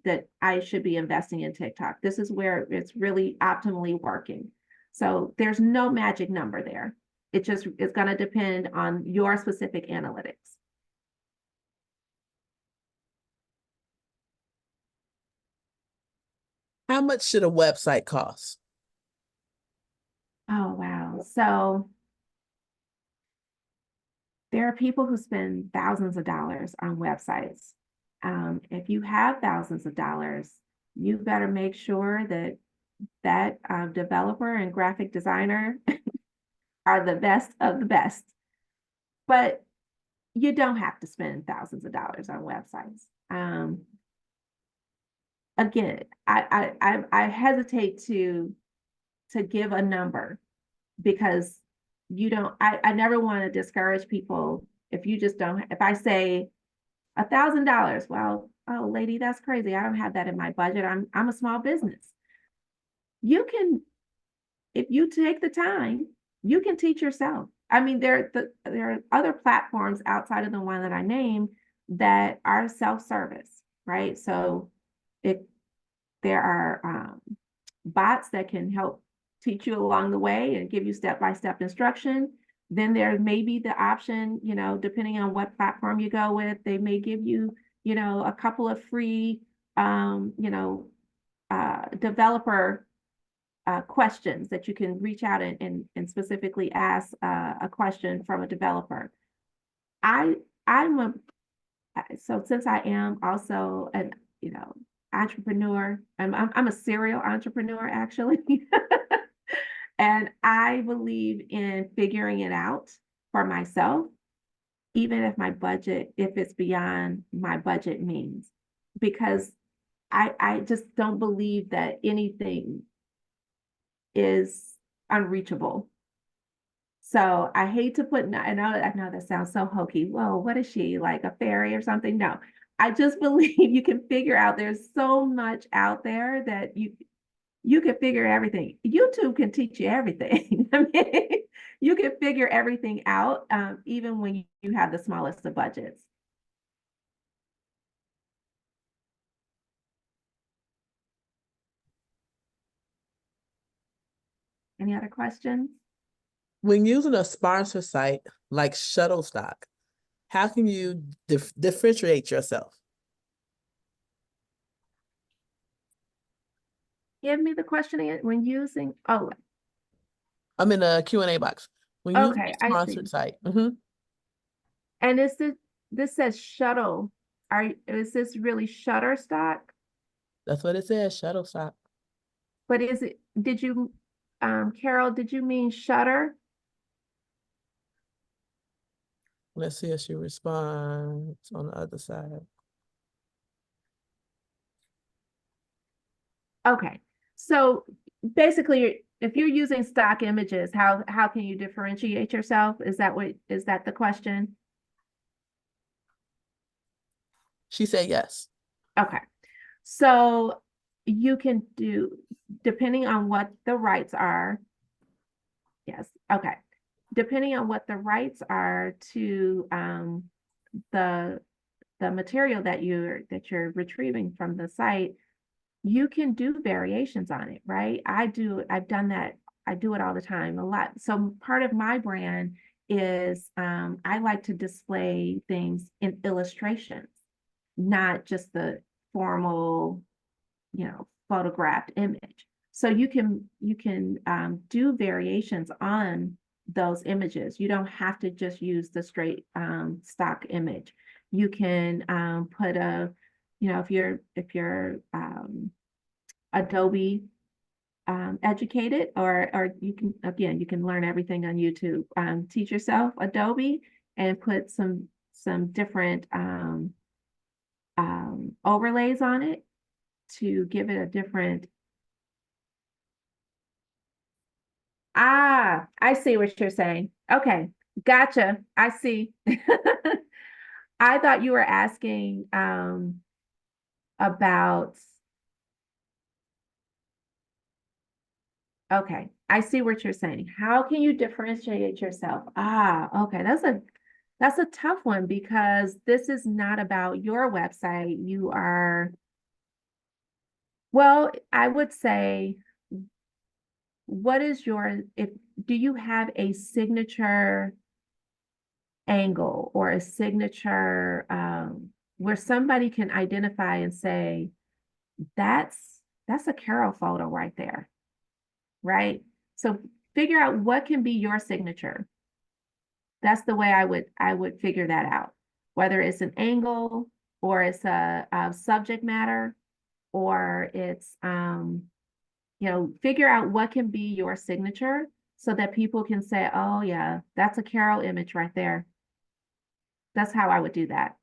that I should be investing in TikTok. This is where it's really optimally working. So there's no magic number there. It's going to depend on your specific analytics. How much should a website cost? Oh, wow. So there are people who spend thousands of dollars on websites. If you have thousands of dollars, you better make sure that developer and graphic designer are the best of the best. But you don't have to spend thousands of dollars on websites. Again, I hesitate to give a number because I never want to discourage people if you just don't. If I say $1,000, well, oh, lady, that's crazy. I don't have that in my budget. I'm a small business. You can, if you take the time, you can teach yourself. I mean, there are other platforms outside of the one that I named that are self-service, right? So there are bots that can help teach you along the way and give you step-by-step instruction. Then there may be the option, depending on what platform you go with, they may give you, a couple of free, developer questions that you can reach out and specifically ask a question from a developer. So since I am also an, entrepreneur, I'm a serial entrepreneur actually. And I believe in figuring it out for myself, even if it's beyond my budget means, because I just don't believe that anything is unreachable. So I hate to put, I know that sounds so hokey. Whoa, what is she, like a fairy or something? No, I just believe you can figure out, there's so much out there that you can figure everything. YouTube can teach you everything. I mean, you can figure everything out, even when you have the smallest of budgets. Any other questions? When using a sponsor site like Shutterstock, how can you differentiate yourself? Give me the question again. When using, I'm in a Q&A box. When you Okay, I see. sponsored site. Mhm. And this says shuttle. Is this really Shutterstock? That's what it says, Shutterstock. But did you, Carol, did you mean Shutter? Let's see if she responds on the other side. Okay, so basically, if you're using stock images, how can you differentiate yourself? Is that the question? She said yes. Okay, so you can do, depending on what the rights are. Yes, okay. Depending on what the rights are to the material that you're retrieving from the site, you can do variations on it, right? I've done that. I do it all the time, a lot. So part of my brand is I like to display things in illustrations, not just the formal, photographed image. So you can do variations on those images. You don't have to just use the straight stock image. You can put if you're Adobe educated, or you can learn everything on YouTube. Teach yourself Adobe and put some different overlays on it to give it a different. Ah, I see what you're saying. Okay, gotcha. I see. I thought you were asking about. Okay, I see what you're saying. How can you differentiate yourself? Ah, okay, that's a tough one because this is not about your website. Well, I would say, what is do you have a signature angle or a signature where somebody can identify and say, that's a Carol photo right there, right? So figure out what can be your signature. That's the way I would figure that out, whether it's an angle or it's a subject matter, or it's figure out what can be your signature so that people can say, oh yeah, that's a Carol image right there. That's how I would do that.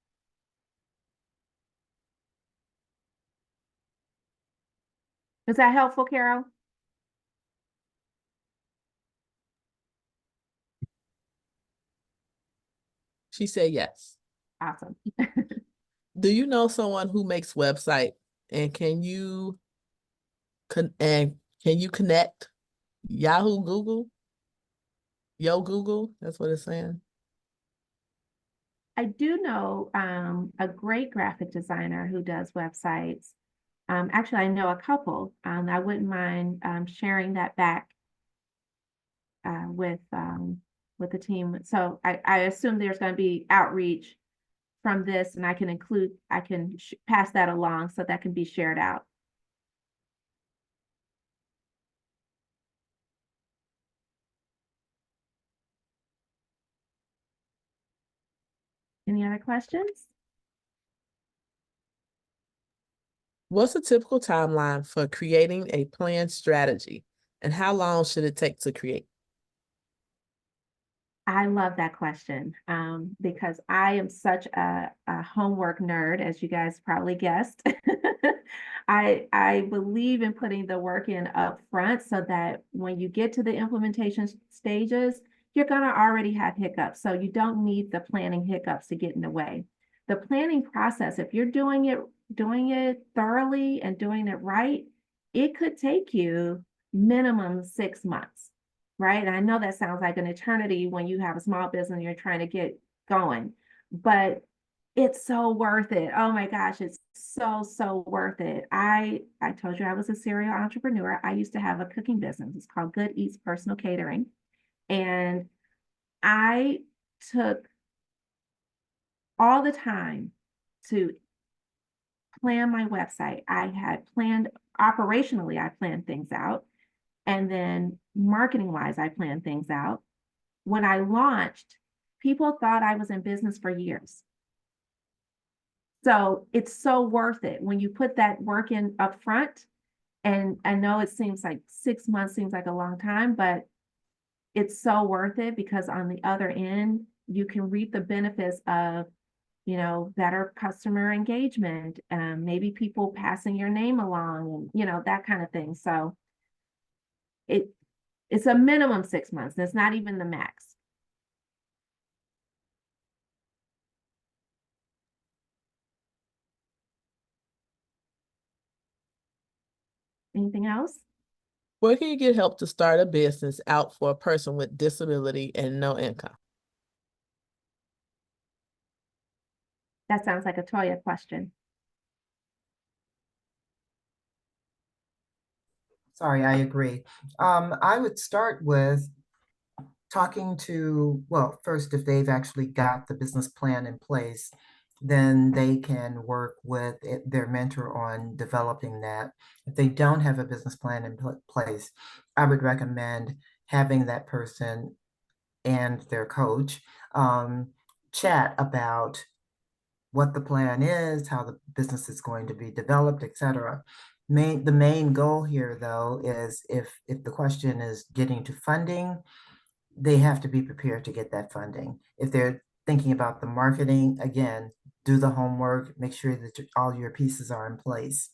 Is that helpful, Carol? She said yes. Awesome. Do you know someone who makes website and can you connect Yahoo Google? Yo Google, that's what it's saying. I do know a great graphic designer who does websites. Actually, I know a couple. I wouldn't mind sharing that back with the team. So I assume there's going to be outreach from this, and I can pass that along so that can be shared out. Any other questions? What's a typical timeline for creating a planned strategy, and how long should it take to create? I love that question because I am such a homework nerd, as you guys probably guessed. I believe in putting the work in up front so that when you get to the implementation stages, you're going to already have hiccups. So you don't need the planning hiccups to get in the way. The planning process, if you're doing it thoroughly and doing it right, it could take you minimum 6 months. Right. And I know that sounds like an eternity when you have a small business and you're trying to get going, but it's so worth it. Oh my gosh, it's so worth it. I told you I was a serial entrepreneur. I used to have a cooking business. It's called Good Eats Personal Catering. And I took all the time to plan my website. I had planned operationally, I planned things out. And then marketing wise, I plan things out. When I launched, people thought I was in business for years. So it's so worth it when you put that work in upfront. And I know it seems like 6 months seems like a long time, but it's so worth it because on the other end, you can reap the benefits of, better customer engagement, maybe people passing your name along, and that kind of thing. So it's a minimum 6 months. And it's not even the max. Anything else? Where can you get help to start a business out for a person with disability and no income? That sounds like a Toya question. Sorry, I agree. I would start with talking to, well, first, if they've actually got the business plan in place, then they can work with their mentor on developing that. If they don't have a business plan in place, I would recommend having that person and their coach chat about what the plan is, how the business is going to be developed, etc. The main goal here, though, is if the question is getting to funding, they have to be prepared to get that funding. If they're thinking about the marketing, again, do the homework, make sure that all your pieces are in place.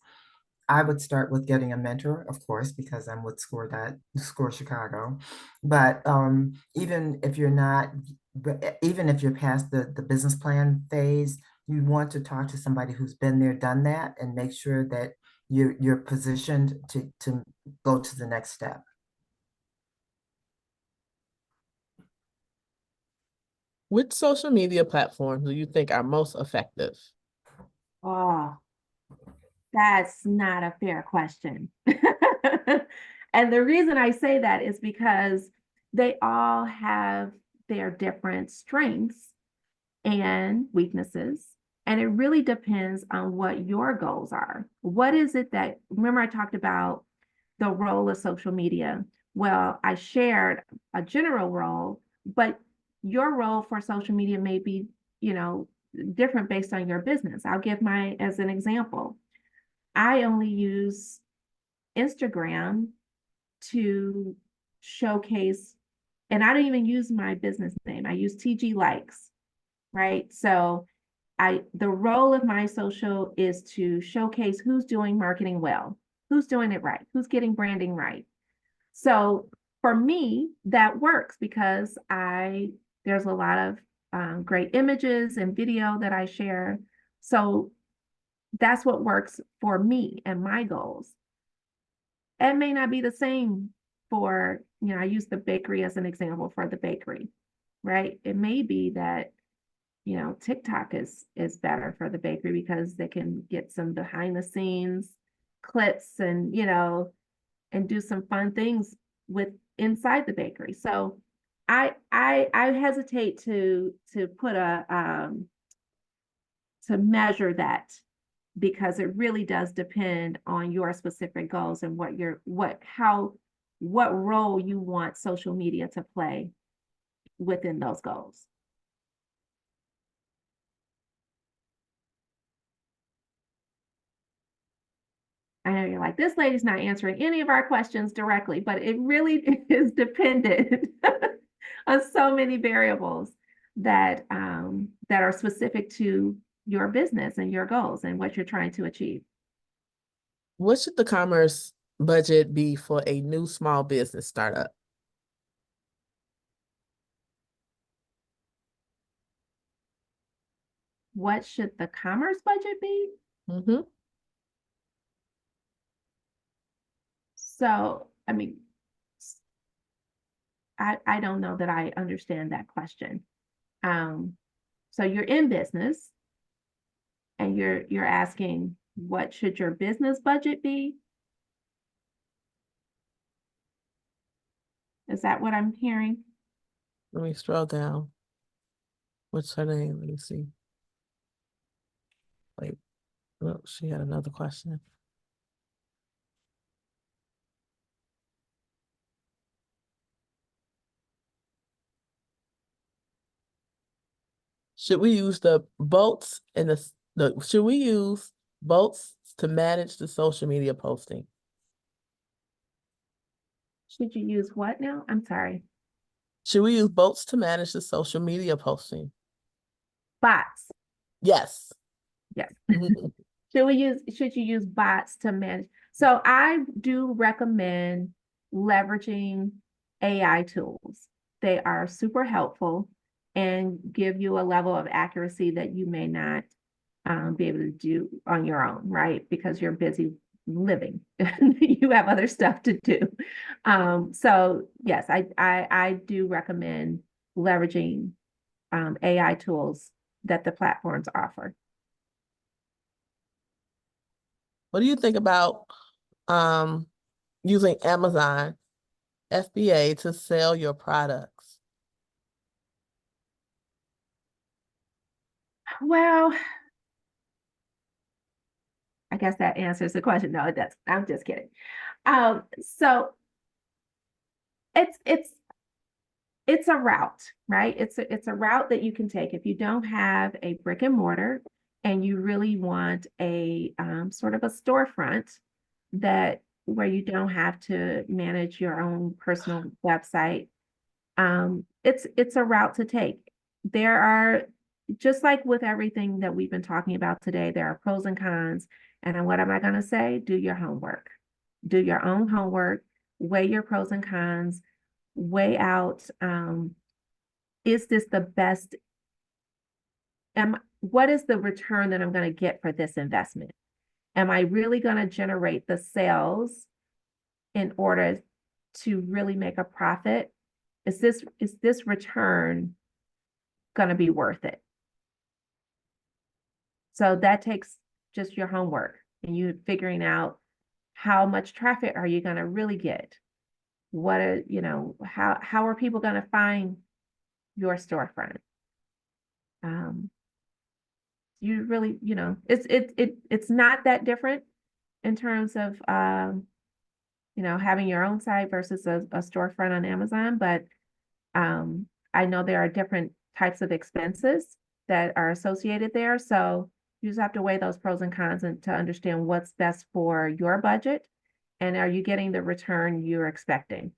I would start with getting a mentor, of course, because I'm with Score Chicago. But even if you're not, even if you're past the business plan phase, you want to talk to somebody who's been there, done that, and make sure that you're positioned to go to the next step. Which social media platforms do you think are most effective? Oh, that's not a fair question. And the reason I say that is because they all have their different strengths and weaknesses. And it really depends on what your goals are. What is it that, remember, I talked about the role of social media? Well, I shared a general role, but your role for social media may be, different based on your business. I'll give as an example. I only use Instagram to showcase, and I don't even use my business name. I use TG Likes, right? So the role of my social is to showcase who's doing marketing well, who's doing it right, who's getting branding right. So for me, that works because there's a lot of great images and video that I share. So that's what works for me and my goals. It may not be the same for, I use the bakery as an example for the bakery, right? It may be that, TikTok is better for the bakery because they can get some behind the scenes clips and, and do some fun things with inside the bakery. So I hesitate to put to measure that because it really does depend on your specific goals and what role you want social media to play within those goals. I know you're like, this lady's not answering any of our questions directly, but it really is dependent on so many variables that are specific to your business and your goals and what you're trying to achieve. What should the commerce budget be for a new small business startup? What should the commerce budget be? Mm-hmm. So, I mean, I don't know that I understand that question. So you're in business and you're asking, what should your business budget be? Is that what I'm hearing? Let me scroll down. What's her name? Let me see. Wait, oh, she had another question. Should we use the boats and should we use boats to manage the social media posting? Should you use what now? I'm sorry. Should we use boats to manage the social media posting? Bots. Yes. Yes. Mhm. Should you use bots to manage? So I do recommend leveraging AI tools. They are super helpful and give you a level of accuracy that you may not be able to do on your own, right? Because you're busy living. You have other stuff to do. So yes, I do recommend leveraging AI tools that the platforms offer. What do you think about using Amazon FBA to sell your products? Well, I guess that answers the question. No, it doesn't. I'm just kidding. So it's it's a route, right? It's a route that you can take if you don't have a brick and mortar and you really want a sort of a storefront that where you don't have to manage your own personal website. It's a route to take. There are, just like with everything that we've been talking about today, there are pros and cons. And what am I going to say? Do your homework. Do your own homework, weigh your pros and cons, weigh out, is this the best? What is the return that I'm going to get for this investment? Am I really going to generate the sales in order to really make a profit? Is this return going to be worth it? So that takes just your homework and you figuring out how much traffic are you going to really get? What are, how are people going to find your storefront? You really, it's not that different in terms of having your own site versus a storefront on Amazon, but I know there are different types of expenses that are associated there. So you just have to weigh those pros and cons and to understand what's best for your budget and are you getting the return you're expecting?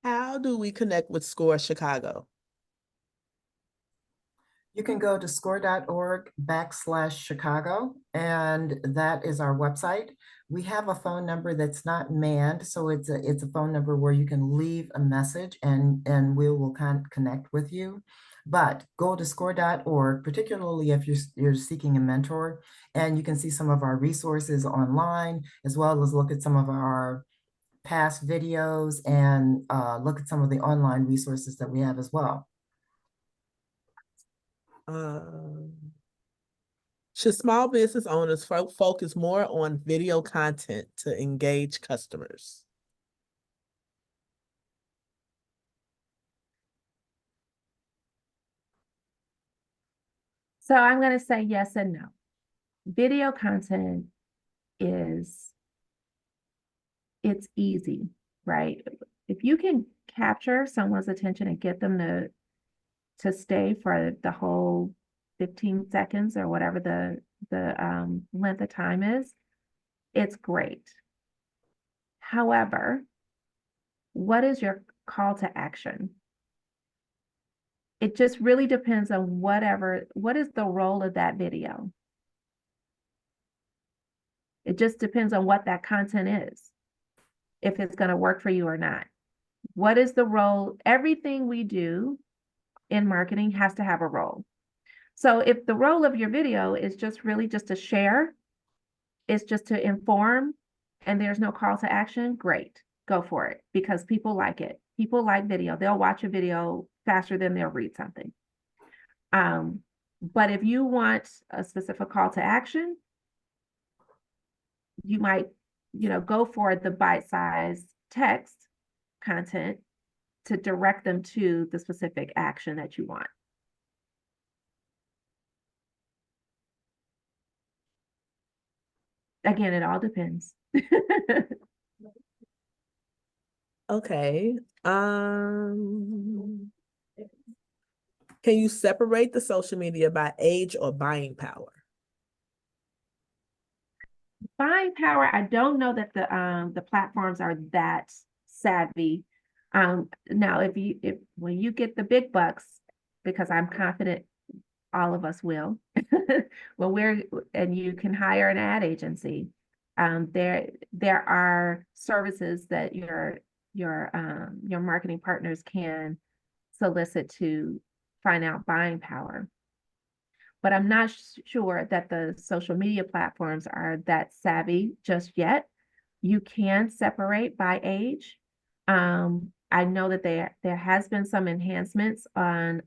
How do we connect with SCORE Chicago? You can go to score.org/Chicago, and that is our website. We have a phone number that's not manned, so it's a phone number where you can leave a message and we will connect with you. But go to score.org, particularly if you're seeking a mentor, and you can see some of our resources online, as well as look at some of our past videos and look at some of the online resources that we have as well. Should small business owners focus more on video content to engage customers? So I'm going to say yes and no. Video content it's easy, right? If you can capture someone's attention and get them to stay for the whole 15 seconds or whatever the length of time is, it's great. However, what is your call to action? It just really depends on what is the role of that video. It just depends on what that content is, if it's going to work for you or not. What is the role? Everything we do in marketing has to have a role. So if the role of your video is just really just to share, it's just to inform, and there's no call to action, great, go for it, because people like it. People like video. They'll watch a video faster than they'll read something. But if you want a specific call to action, you might, go for the bite-sized text content to direct them to the specific action that you want. Again, it all depends. Okay. Can you separate the social media by age or buying power? Buying power, I don't know that the platforms are that savvy. Now if when you get the big bucks, because I'm confident all of us will, and you can hire an ad agency, there are services that your marketing partners can solicit to find out buying power. But I'm not sure that the social media platforms are that savvy just yet. You can separate by age. I know that there has been some enhancements on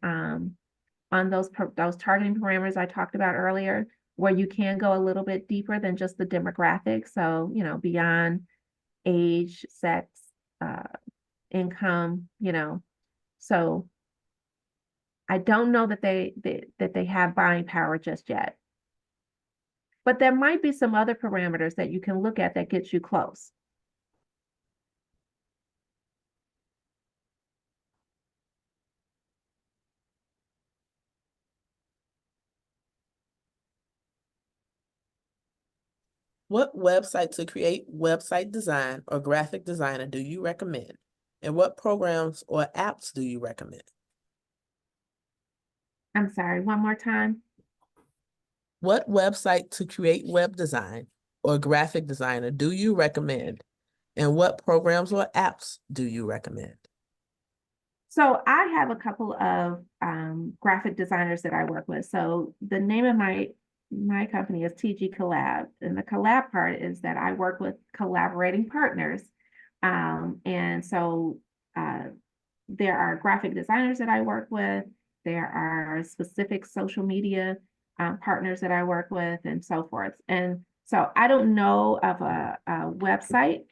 those targeting parameters I talked about earlier, where you can go a little bit deeper than just the demographics. So, beyond age, sex, uh, income, so I don't know that they have buying power just yet. But there might be some other parameters that you can look at that gets you close. What website to create website design or graphic designer do you recommend? And what programs or apps do you recommend? I'm sorry, one more time. What website to create web design or graphic designer do you recommend? And what programs or apps do you recommend? So I have a couple of graphic designers that I work with. So the name of my company is TG Collab, and the collab part is that I work with collaborating partners. And so there are graphic designers that I work with. There are specific social media partners that I work with, and so forth. And so I don't know of a website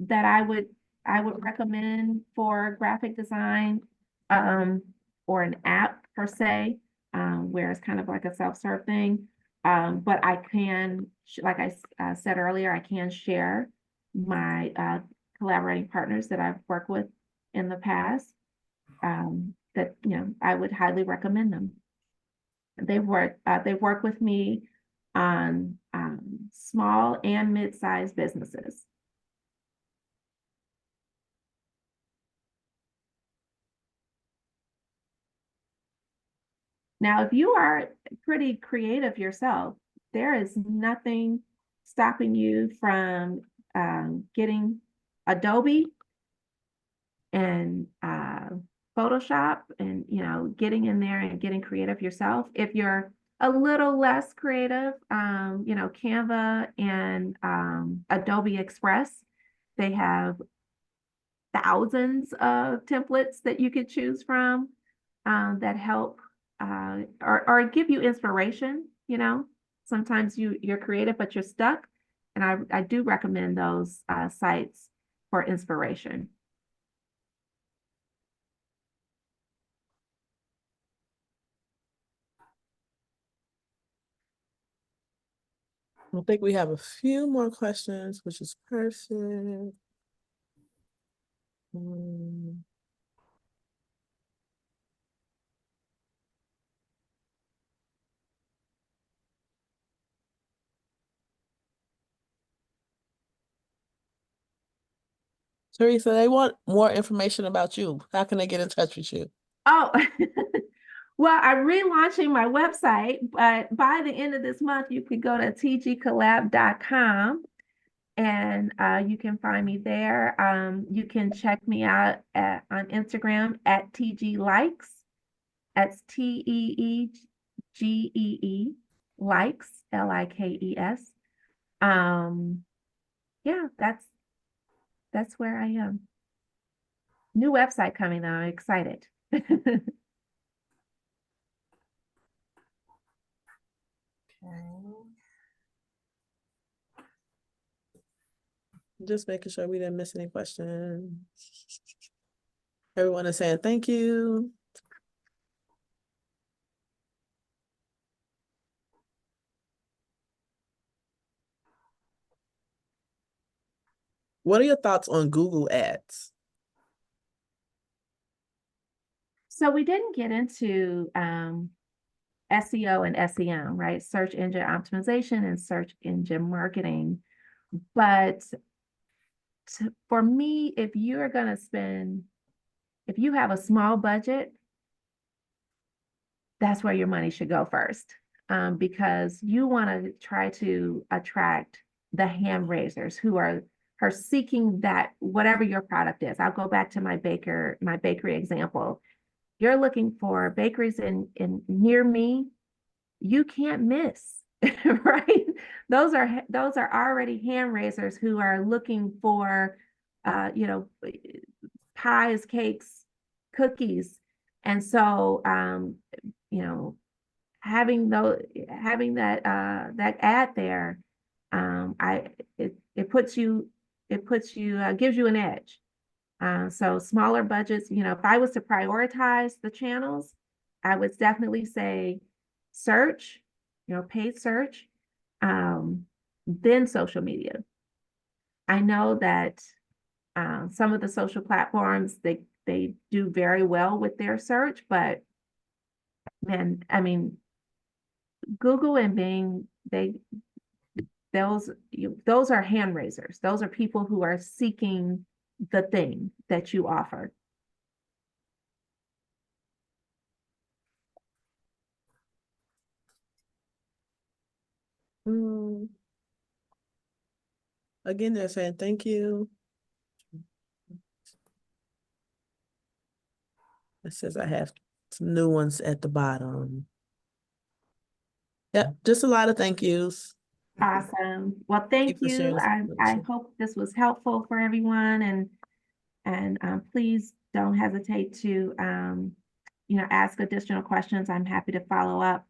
that I would recommend for graphic design, or an app per se, where it's kind of like a self-serve thing. But I can, like I said earlier, I can share my collaborating partners that I've worked with in the past, that, I would highly recommend them. They've worked with me on small and mid-sized businesses. Now, if you are pretty creative yourself, there is nothing stopping you from getting Adobe and Photoshop, and getting in there and getting creative yourself. If you're a little less creative, Canva and Adobe Express, they have thousands of templates that you could choose from, that help or give you inspiration. Sometimes you're creative, but you're stuck. And I do recommend those sites for inspiration. I think we have a few more questions, which is perfect. Teresa, they want more information about you. How can they get in touch with you? Oh, well, I'm relaunching my website, but by the end of this month, you can go to tgcollab.com, and you can find me there. You can check me out on Instagram at tglikes. That's TEEGEE likes, LIKES. Yeah, that's where I am. New website coming though, I'm excited. Just making sure we didn't miss any questions. Everyone is saying thank you. What are your thoughts on Google Ads? So we didn't get into SEO and SEM, right? Search engine optimization and search engine marketing. But for me, if you have a small budget, that's where your money should go first. Because you want to try to attract the hand raisers who are seeking that, whatever your product is. I'll go back to my bakery example. You're looking for bakeries in near me, you can't miss, right? Those are already hand raisers who are looking for pies, cakes, cookies. And so having that ad there, it gives you an edge. So smaller budgets, if I was to prioritize the channels, I would definitely say search, paid search, then social media. I know that some of the social platforms, they do very well with their search, but man, I mean, Google and Bing, those are hand raisers. Those are people who are seeking the thing that you offer. Again, they're saying thank you. It says I have some new ones at the bottom. Yep, just a lot of thank yous. Awesome. Well, thank for sharing you. this I information. hope this was helpful for everyone, and please don't hesitate to ask additional questions. I'm happy to follow up.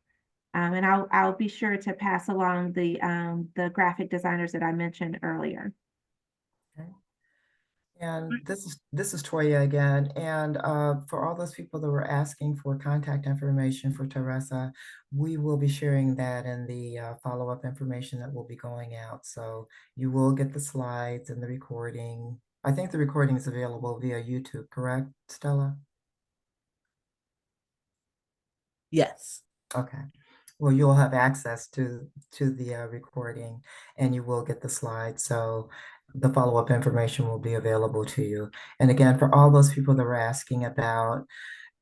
And I'll be sure to pass along the graphic designers that I mentioned earlier. Okay. And this is Toya again. And for all those people that were asking for contact information for Teresa, we will be sharing that in the follow-up information that will be going out. So you will get the slides and the recording. I think the recording is available via YouTube, correct, Stella? Yes. Okay. Well, you'll have access to the recording, and you will get the slides. So the follow-up information will be available to you. And again, for all those people that were asking about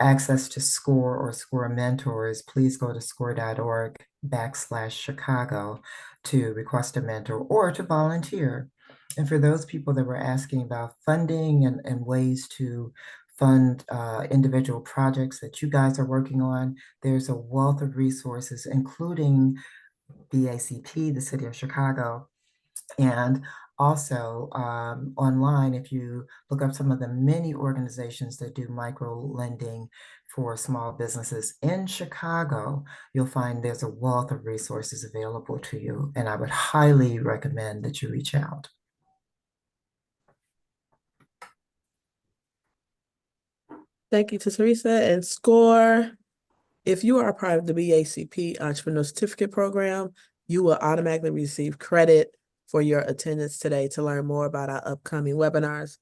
access to SCORE or SCORE mentors, please go to score.org/Chicago to request a mentor or to volunteer. And for those people that were asking about funding and ways to fund individual projects that you guys are working on, there's a wealth of resources, including BACP, the City of Chicago, and also online, if you look up some of the many organizations that do micro lending for small businesses in Chicago, you'll find there's a wealth of resources available to you. And I would highly recommend that you reach out. Thank you to Teresa and SCORE. If you are a part of the BACP Entrepreneur Certificate Program, you will automatically receive credit for your attendance today. To learn more about our upcoming webinars,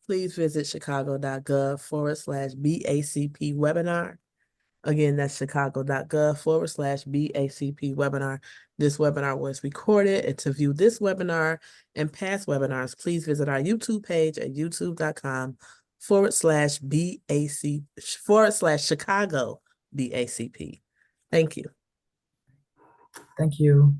please visit chicago.gov/BACP webinar. Again, that's chicago.gov/BACP webinar. This webinar was recorded, and to view this webinar and past webinars, please visit our YouTube page at youtube.com/BAC/Chicago BACP. Thank you. Thank you.